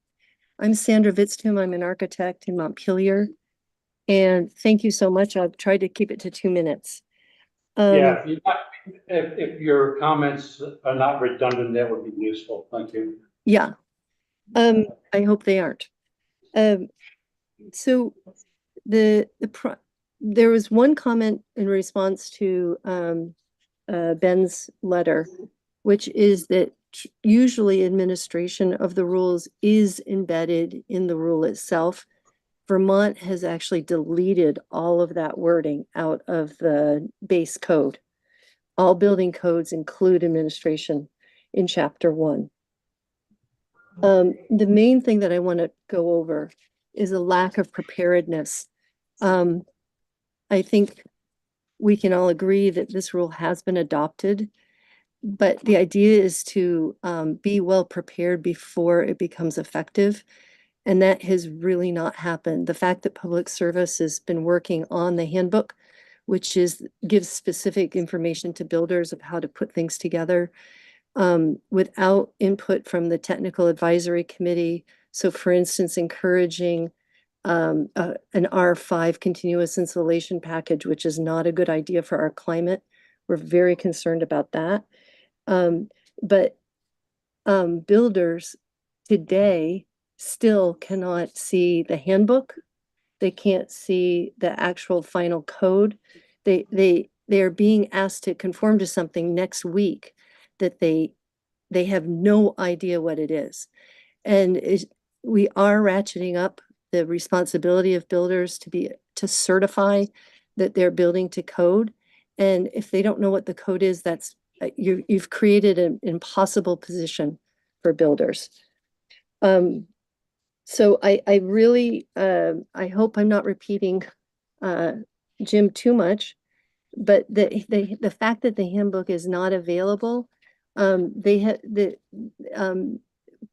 I'm Sandra Vitztum. I'm an architect in Montpelier. And thank you so much. I've tried to keep it to 2 minutes. Yeah, if your comments are not redundant, that would be useful. Thank you. Yeah. I hope they aren't. So there was one comment in response to Ben's letter, which is that usually administration of the rules is embedded in the rule itself. Vermont has actually deleted all of that wording out of the base code. All building codes include administration in chapter 1. The main thing that I want to go over is a lack of preparedness. I think we can all agree that this rule has been adopted, but the idea is to be well prepared before it becomes effective. And that has really not happened. The fact that Public Service has been working on the handbook, which gives specific information to builders of how to put things together, without input from the Technical Advisory Committee. So for instance, encouraging an R5 continuous insulation package, which is not a good idea for our climate. We're very concerned about that. But builders today still cannot see the handbook. They can't see the actual final code. They are being asked to conform to something next week that they have no idea what it is. And we are ratcheting up the responsibility of builders to certify that they're building to code. And if they don't know what the code is, that's you've created an impossible position for builders. So I really, I hope I'm not repeating, Jim too much, but the fact that the handbook is not available, they had, um,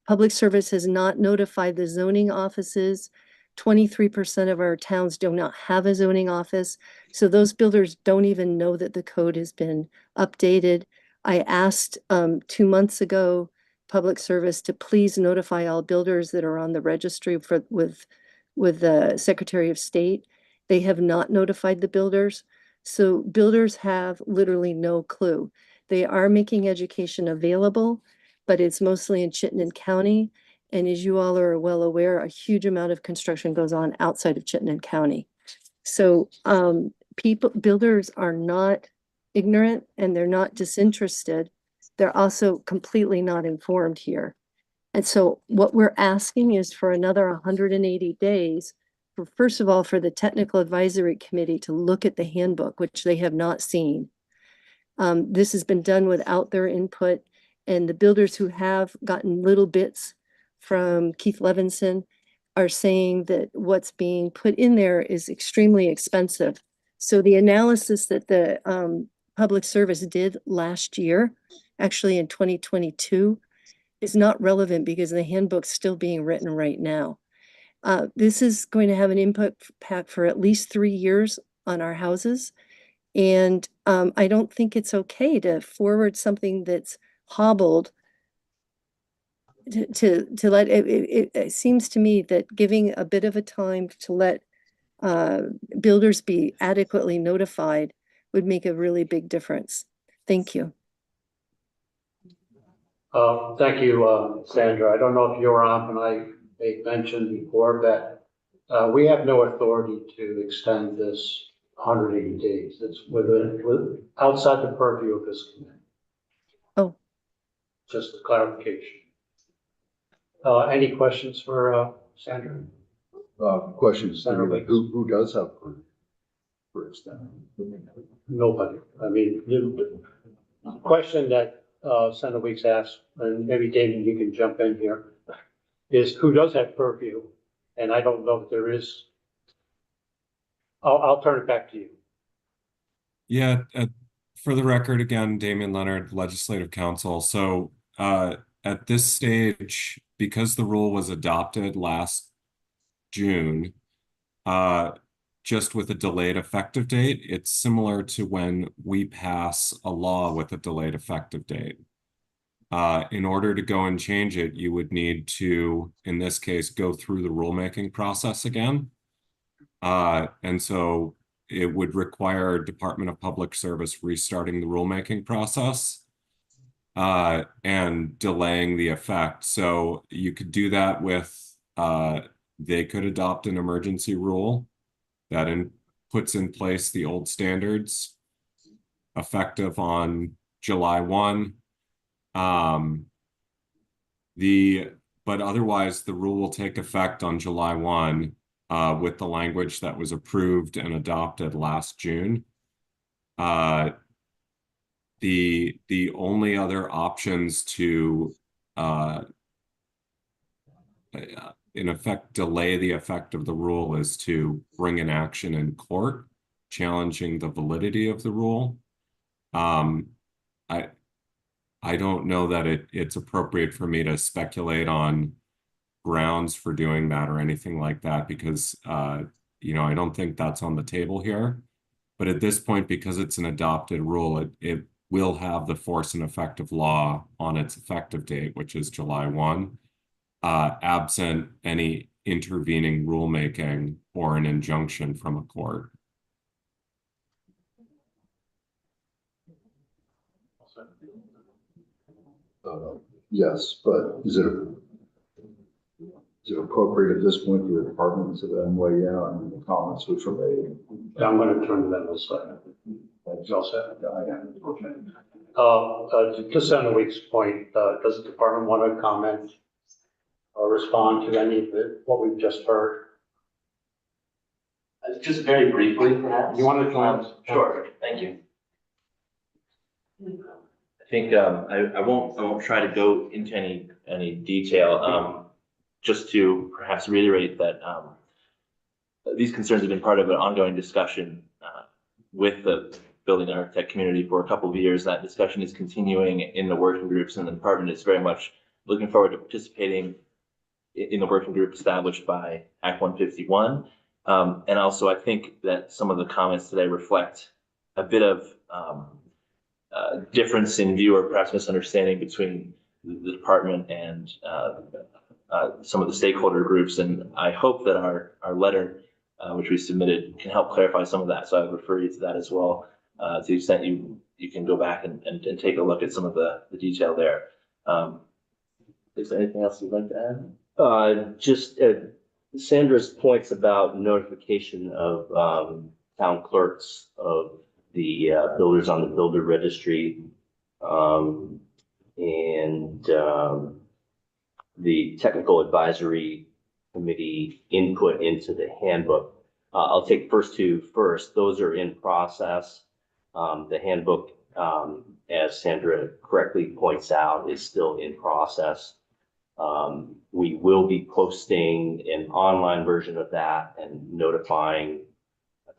Public Service has not notified the zoning offices. 23% of our towns do not have a zoning office. So those builders don't even know that the code has been updated. I asked 2 months ago, Public Service to please notify all builders that are on the registry with the Secretary of State. They have not notified the builders. So builders have literally no clue. They are making education available, but it's mostly in Chittenden County. And as you all are well aware, a huge amount of construction goes on outside of Chittenden County. So builders are not ignorant and they're not disinterested. They're also completely not informed here. And so what we're asking is for another 180 days for, first of all, for the Technical Advisory Committee to look at the handbook, which they have not seen. This has been done without their input, and the builders who have gotten little bits from Keith Levinson are saying that what's being put in there is extremely expensive. So the analysis that the Public Service did last year, actually in 2022, is not relevant because the handbook's still being written right now. This is going to have an impact for at least 3 years on our houses. And I don't think it's okay to forward something that's hobbled to let it seems to me that giving a bit of a time to let builders be adequately notified would make a really big difference. Thank you. Thank you, Sandra. I don't know if you're on, but I made mention before that we have no authority to extend this 180 days. It's outside the purview of this committee. Oh. Just a clarification. Any questions for Sandra? Questions, who does have for extending? Nobody. I mean, the question that Senator Weeks asked, and maybe David, you can jump in here, is who does have purview? And I don't know if there is. I'll turn it back to you. Yeah, for the record, again, Damian Leonard, Legislative Counsel. So at this stage, because the rule was adopted last June, just with a delayed effective date, it's similar to when we pass a law with a delayed effective date. In order to go and change it, you would need to, in this case, go through the rulemaking process again. And so it would require Department of Public Service restarting the rulemaking process and delaying the effect. So you could do that with, they could adopt an emergency rule that puts in place the old standards effective on July 1. But otherwise, the rule will take effect on July 1 with the language that was approved and adopted last June. The only other options to in effect delay the effect of the rule is to bring an action in court challenging the validity of the rule. I don't know that it's appropriate for me to speculate on grounds for doing that or anything like that because you know, I don't think that's on the table here. But at this point, because it's an adopted rule, it will have the force and effect of law on its effective date, which is July 1, absent any intervening rulemaking or an injunction from a court. Yes, but is it appropriate at this point for the department to then weigh in on the comments which were made? I'm going to turn to them in a second. You all set? Okay. To Senator Weeks' point, does the department want to comment or respond to any of what we've just heard? Just very briefly, perhaps. You want to join us? Sure. Thank you. I think I won't try to go into any detail. just to perhaps reiterate that these concerns have been part of an ongoing discussion with the building architect community for a couple of years. That discussion is continuing in the working groups, and the department is very much looking forward to participating in the working group established by Act 151. And also, I think that some of the comments today reflect a bit of difference in view or perhaps misunderstanding between the department and some of the stakeholder groups. And I hope that our letter, which we submitted, can help clarify some of that. So I would refer you to that as well, to the extent you can go back and take a look at some of the detail there. Is there anything else you'd like to add? Just Sandra's points about notification of town clerks of the builders on the builder registry, and the technical advisory committee input into the handbook. I'll take first two first. Those are in process. The handbook, as Sandra correctly points out, is still in process. We will be posting an online version of that and notifying,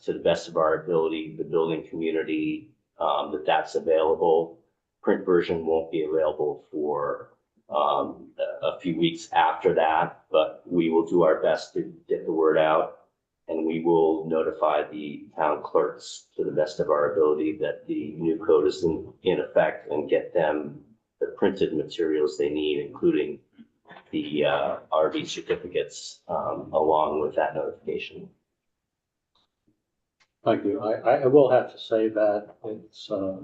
to the best of our ability, the building community that that's available. Print version won't be available for a few weeks after that, but we will do our best to get the word out, and we will notify the town clerks to the best of our ability that the new code is in effect, and get them the printed materials they need, including the RV certificates, along with that notification. Thank you. I will have to say that it's a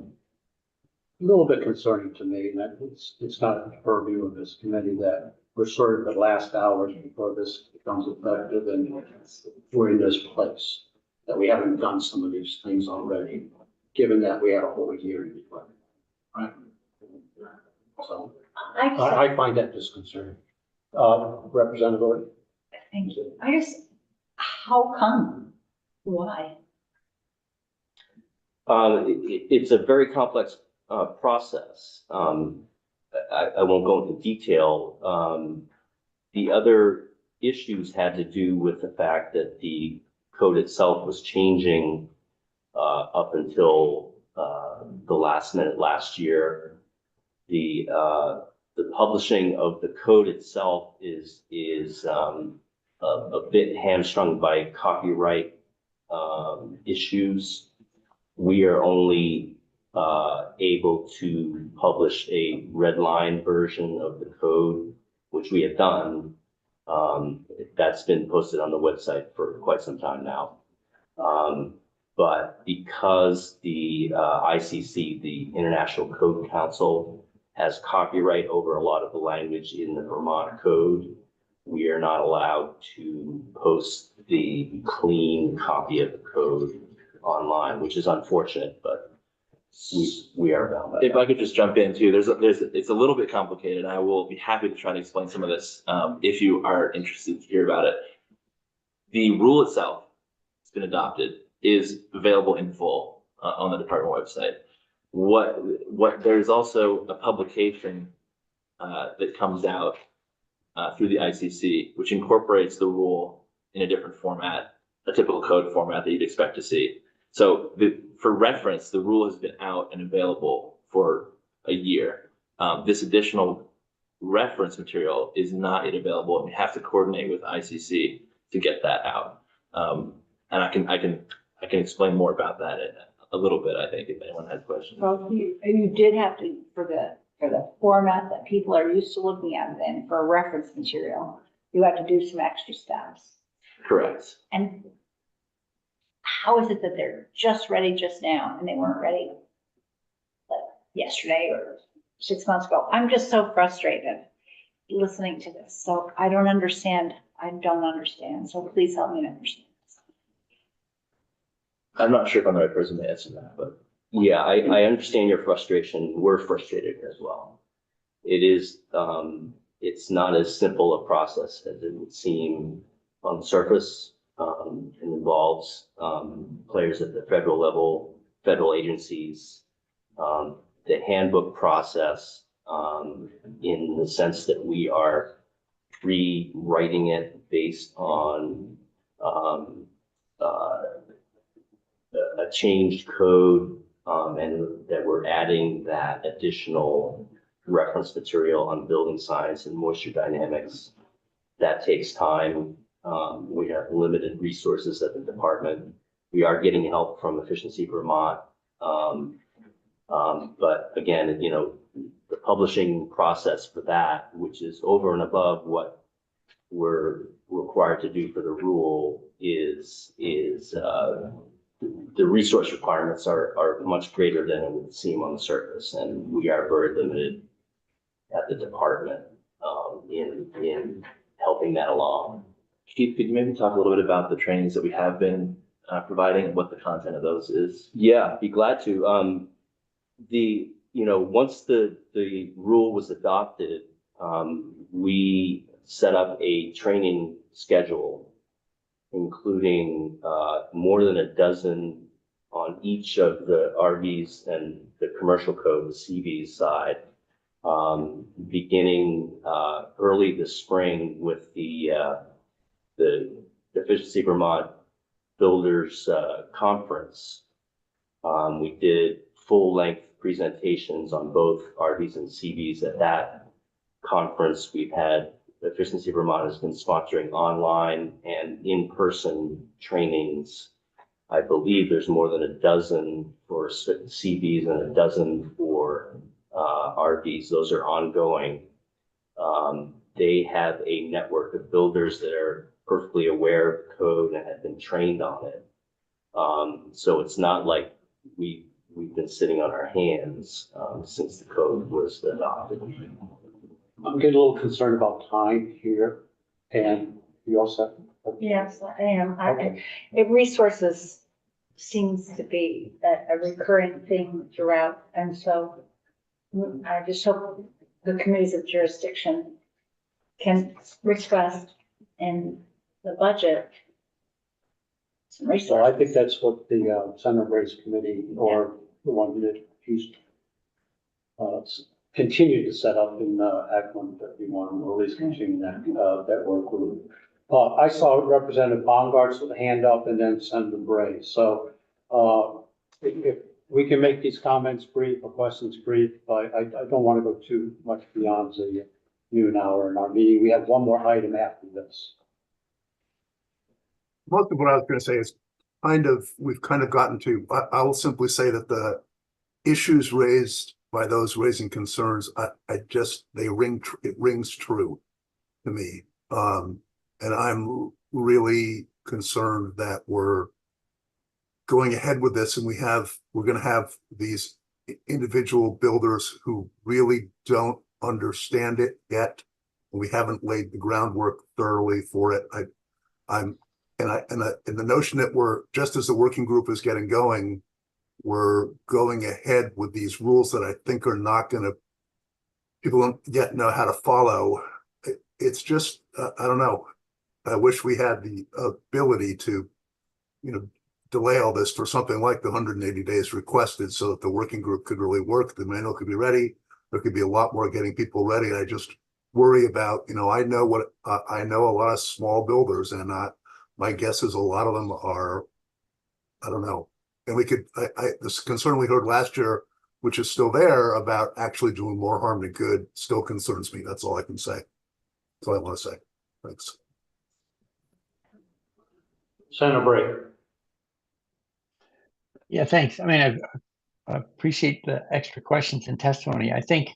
little bit concerning to me that it's not the purview of this committee, that we're sort of the last hours before this becomes effective, and we're in this place, that we haven't done some of these things already, given that we had a whole year to before. Right? So I find that disconcerting. Representative. Thank you. How come? Why? It's a very complex process. I won't go into detail. The other issues had to do with the fact that the code itself was changing up until the last minute last year. The publishing of the code itself is a bit hamstrung by copyright issues. We are only able to publish a red line version of the code, which we have done. That's been posted on the website for quite some time now. But because the ICC, the International Code Council, has copyright over a lot of the language in the Vermont code, we are not allowed to post the clean copy of the code online, which is unfortunate, but we are bound by If that. I could just jump in too, it's a little bit complicated. I will be happy to try to explain some of this if you are interested to hear about it. The rule itself, it's been adopted, is available in full on the department website. There's also a publication that comes out through the ICC, which incorporates the rule in a different format, a typical code format that you'd expect to see. So for reference, the rule has been out and available for a year. This additional reference material is not yet available, and we have to coordinate with ICC to get that out. And I can explain more about that in a little bit, I think, if anyone has questions. Well, you did have to, for the format that people are used to looking at, and for reference material, you had to do some extra steps. Correct. And how is it that they're just ready just now and they weren't ready like yesterday or 6 months ago? I'm just so frustrated listening to this. So I don't understand. So please help me understand. I'm not sure if I'm the right person to answer that, but Yeah, I understand your frustration. We're frustrated as well. It is, it's not as simple a process as it would seem on the surface. It involves players at the federal level, federal agencies, the handbook process, in the sense that we are rewriting it based on a changed code, and that we're adding that additional reference material on building science and moisture dynamics. That takes time. We have limited resources at the department. We are getting help from Efficiency Vermont. But again, you know, the publishing process for that, which is over and above what we're required to do for the rule, is the resource requirements are much greater than it would seem on the surface, and we are very limited at the department in helping that along. Keith, could you maybe talk a little bit about the trainings that we have been providing and what the content of those is? Yeah, be glad to. Once the rule was adopted, we set up a training schedule, including more than a dozen on each of the RVs and the commercial code, the CVs side, beginning early this spring with the Efficiency Vermont Builders Conference. We did full-length presentations on both RVs and CVs at that conference. We've had Efficiency Vermont has been sponsoring online and in-person trainings. I believe there's more than a dozen for CVs and a dozen for RVs. Those are ongoing. They have a network of builders that are perfectly aware of the code and have been trained on it. So it's not like we've been sitting on our hands since the code was adopted. I'm getting a little concerned about time here, and you all set? Yes, I am. Okay. Resources seems to be a recurring thing throughout, and so I just hope the committees of jurisdiction can request in the budget some So I resources. think that's what the Senate Race Committee, or the one that used continue to set up in Act 151, or at least continue that work group. I saw Representative Baumgart's with a hand up, and then Senator Bray. So if we can make these comments brief or questions brief, I don't want to go too much beyond the noon hour in our meeting. We have one more item after this. Most of what I was going to say is we've kind of gotten to. I will simply say that the issues raised by those raising concerns, it rings true to me. And I'm really concerned that we're going ahead with this, and we're going to have these individual builders who really don't understand it yet. We haven't laid the groundwork thoroughly for it. And the notion that we're, just as the working group is getting going, we're going ahead with these rules that I think are not going to, people don't yet know how to follow. It's just, I don't know. I wish we had the ability to, delay all this for something like the 180 days requested, so that the working group could really work, the manual could be ready. There could be a lot more getting people ready. And I just worry about, I know I know a lot of small builders, and my guess is a lot of them are, I don't know. And this concern we heard last year, which is still there, about actually doing more harm than good, still concerns me. That's all I can say. That's all I want to say. Thanks. Senator Bray. Yeah, thanks. I mean, I appreciate the extra questions and testimony. I think,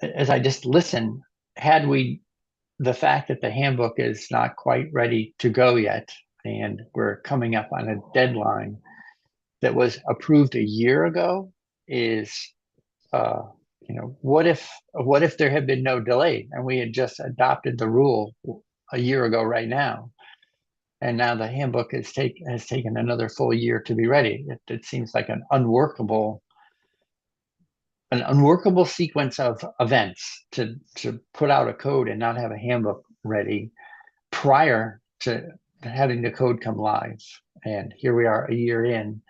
as I just listen, the fact that the handbook is not quite ready to go yet, and we're coming up on a deadline that was approved a year ago, is, what if there had been no delay and we had just adopted the rule a year ago right now, and now the handbook has taken another full year to be ready? It seems like an unworkable sequence of events to put out a code and not have a handbook ready prior to having the code come live. And here we are a year in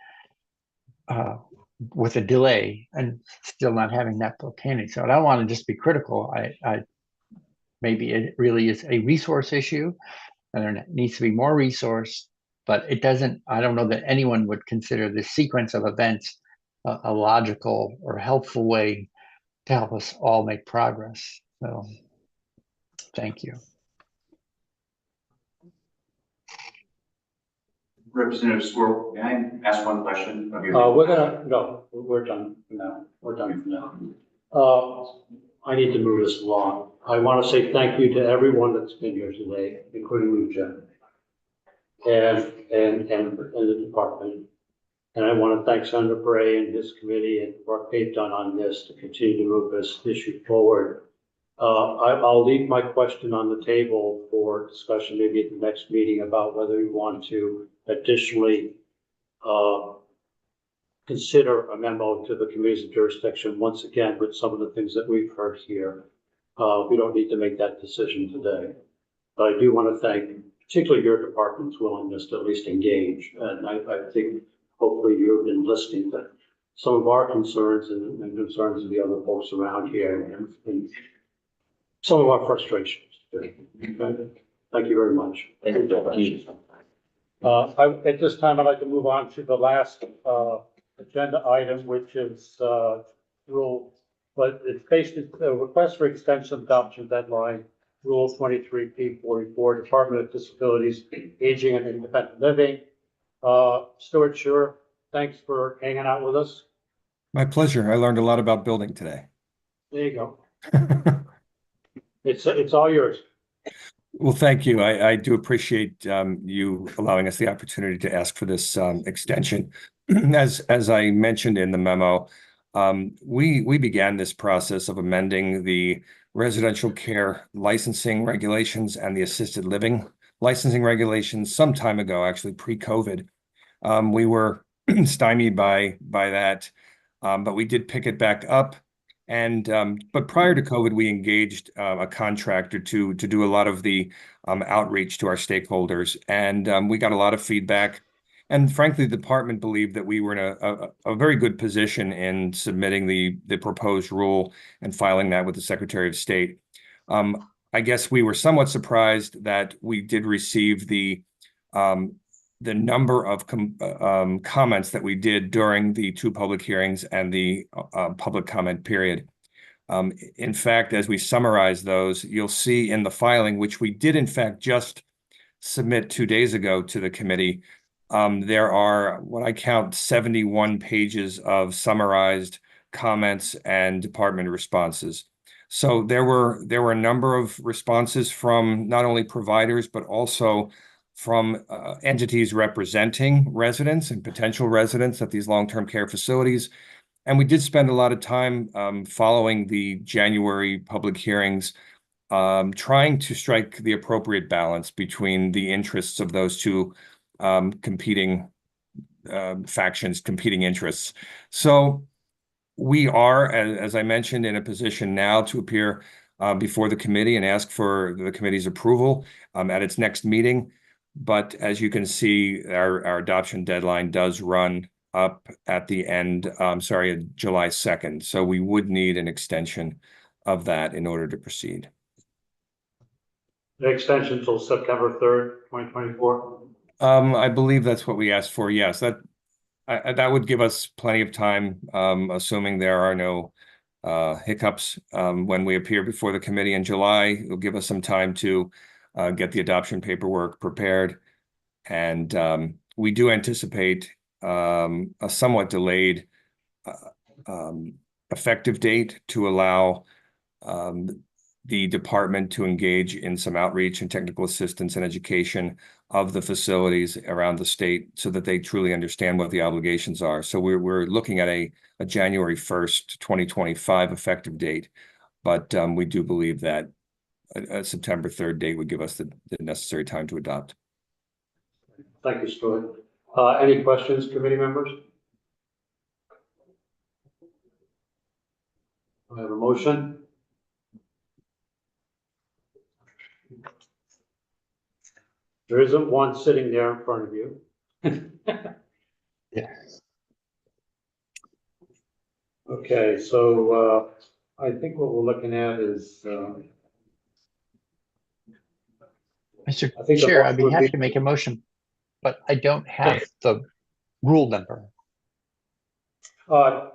with a delay and still not having that book handy. So I don't want to just be critical. maybe it really is a resource issue and there needs to be more resource, but it doesn't, I don't know that anyone would consider this sequence of events a logical or helpful way to help us all make progress. So thank you. Representative Squirrel, can I ask one question of your? We're done for now. We're done for now. I need to move this along. I want to say thank you to everyone that's been here today, including you, Jim, and the department. And I want to thank Senator Bray and his committee and what they've done on this to continue to move this issue forward. I'll leave my question on the table for discussion maybe at the next meeting about whether we want to additionally consider a memo to the committees of jurisdiction once again with some of the things that we've heard here. We don't need to make that decision today. But I do want to thank particularly your department's willingness to at least engage. And I think hopefully you've been listening to some of our concerns and concerns of the other folks around here and some of our frustrations. Okay? Thank you very much. Thank you so much. At this time, I'd like to move on to the last agenda item, which is rule, but it's based on request for extension of adoption deadline, Rule 23P44, Department of Disabilities, Aging and Independent Living. Stuart Schuer, thanks for hanging out with us. My pleasure. I learned a lot about building today. There you go. It's all yours. Well, thank you. I do appreciate you allowing us the opportunity to ask for this extension. As I mentioned in the memo, we began this process of amending the residential care licensing regulations and the assisted living licensing regulations some time ago, actually pre-COVID. We were stymied by that, but we did pick it back up. And but prior to COVID, we engaged a contractor to do a lot of the outreach to our stakeholders, and we got a lot of feedback. And frankly, the department believed that we were in a very good position in submitting the proposed rule and filing that with the Secretary of State. I guess we were somewhat surprised that we did receive the number of comments that we did during the two public hearings and the public comment period. In fact, as we summarize those, you'll see in the filing, which we did in fact just submit 2 days ago to the committee, there are what I count 71 pages of summarized comments and department responses. So there were a number of responses from not only providers, but also from entities representing residents and potential residents at these long-term care facilities. And we did spend a lot of time following the January public hearings, trying to strike the appropriate balance between the interests of those two competing factions, competing interests. So we are, as I mentioned, in a position now to appear before the committee and ask for the committee's approval at its next meeting. But as you can see, our adoption deadline does run up at the end, July 2nd. So we would need an extension of that in order to proceed. The extension until September 3rd, 2024. I believe that's what we asked for. Yes, that would give us plenty of time, assuming there are no hiccups when we appear before the committee in July. It'll give us some time to get the adoption paperwork prepared. And we do anticipate a somewhat delayed effective date to allow the department to engage in some outreach and technical assistance and education of the facilities around the state so that they truly understand what the obligations are. So we're looking at a January 1st, 2025 effective date, but we do believe that a September 3rd date would give us the necessary time to adopt. Thank you, Stuart. Any questions, committee members? I have a motion. There isn't one sitting there in front of you. Yes. Okay, so I think what we're looking at is Mr. I think the Chair, I'd motion be would happy be- to make a motion, but I don't have the rule number.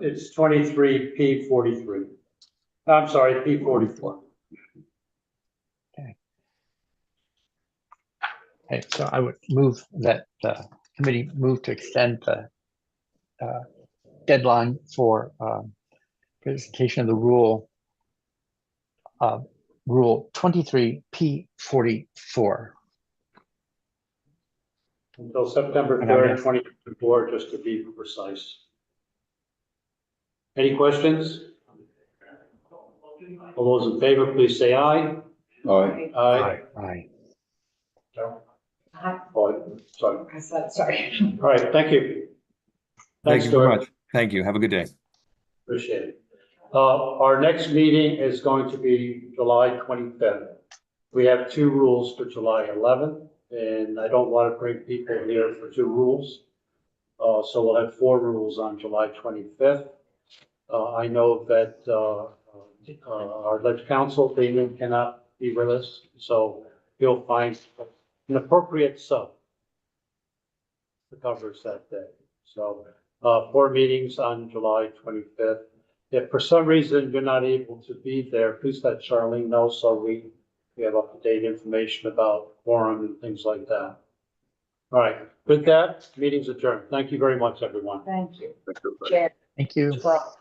It's 23P43. I'm sorry, P44. Okay, so I would move that the committee move to extend the deadline for presentation of the rule 23P44. Until September And I would 3rd, ask- 2024, just to be precise. Any questions? All those in favor, please say aye. Aye. Aye. Aye. Oh, sorry. I said, sorry. All right, thank you. Thank Thanks, you very Stuart. much. Thank you. Have a good day. Appreciate it. Our next meeting is going to be July 25th. We have two rules for July 11th, and I don't want to bring people here for two rules. So we'll have four rules on July 25th. I know that our lead counsel, Damien, cannot be with us, so he'll find an appropriate sub to cover us that day. So four meetings on July 25th. If for some reason you're not able to be there, please let Charlene know so we have up-to-date information about quorum and things like that. All right, with that, meeting's adjourned. Thank you very much, everyone. Thank you. Thank you. Chair. Thank you. Squirrel.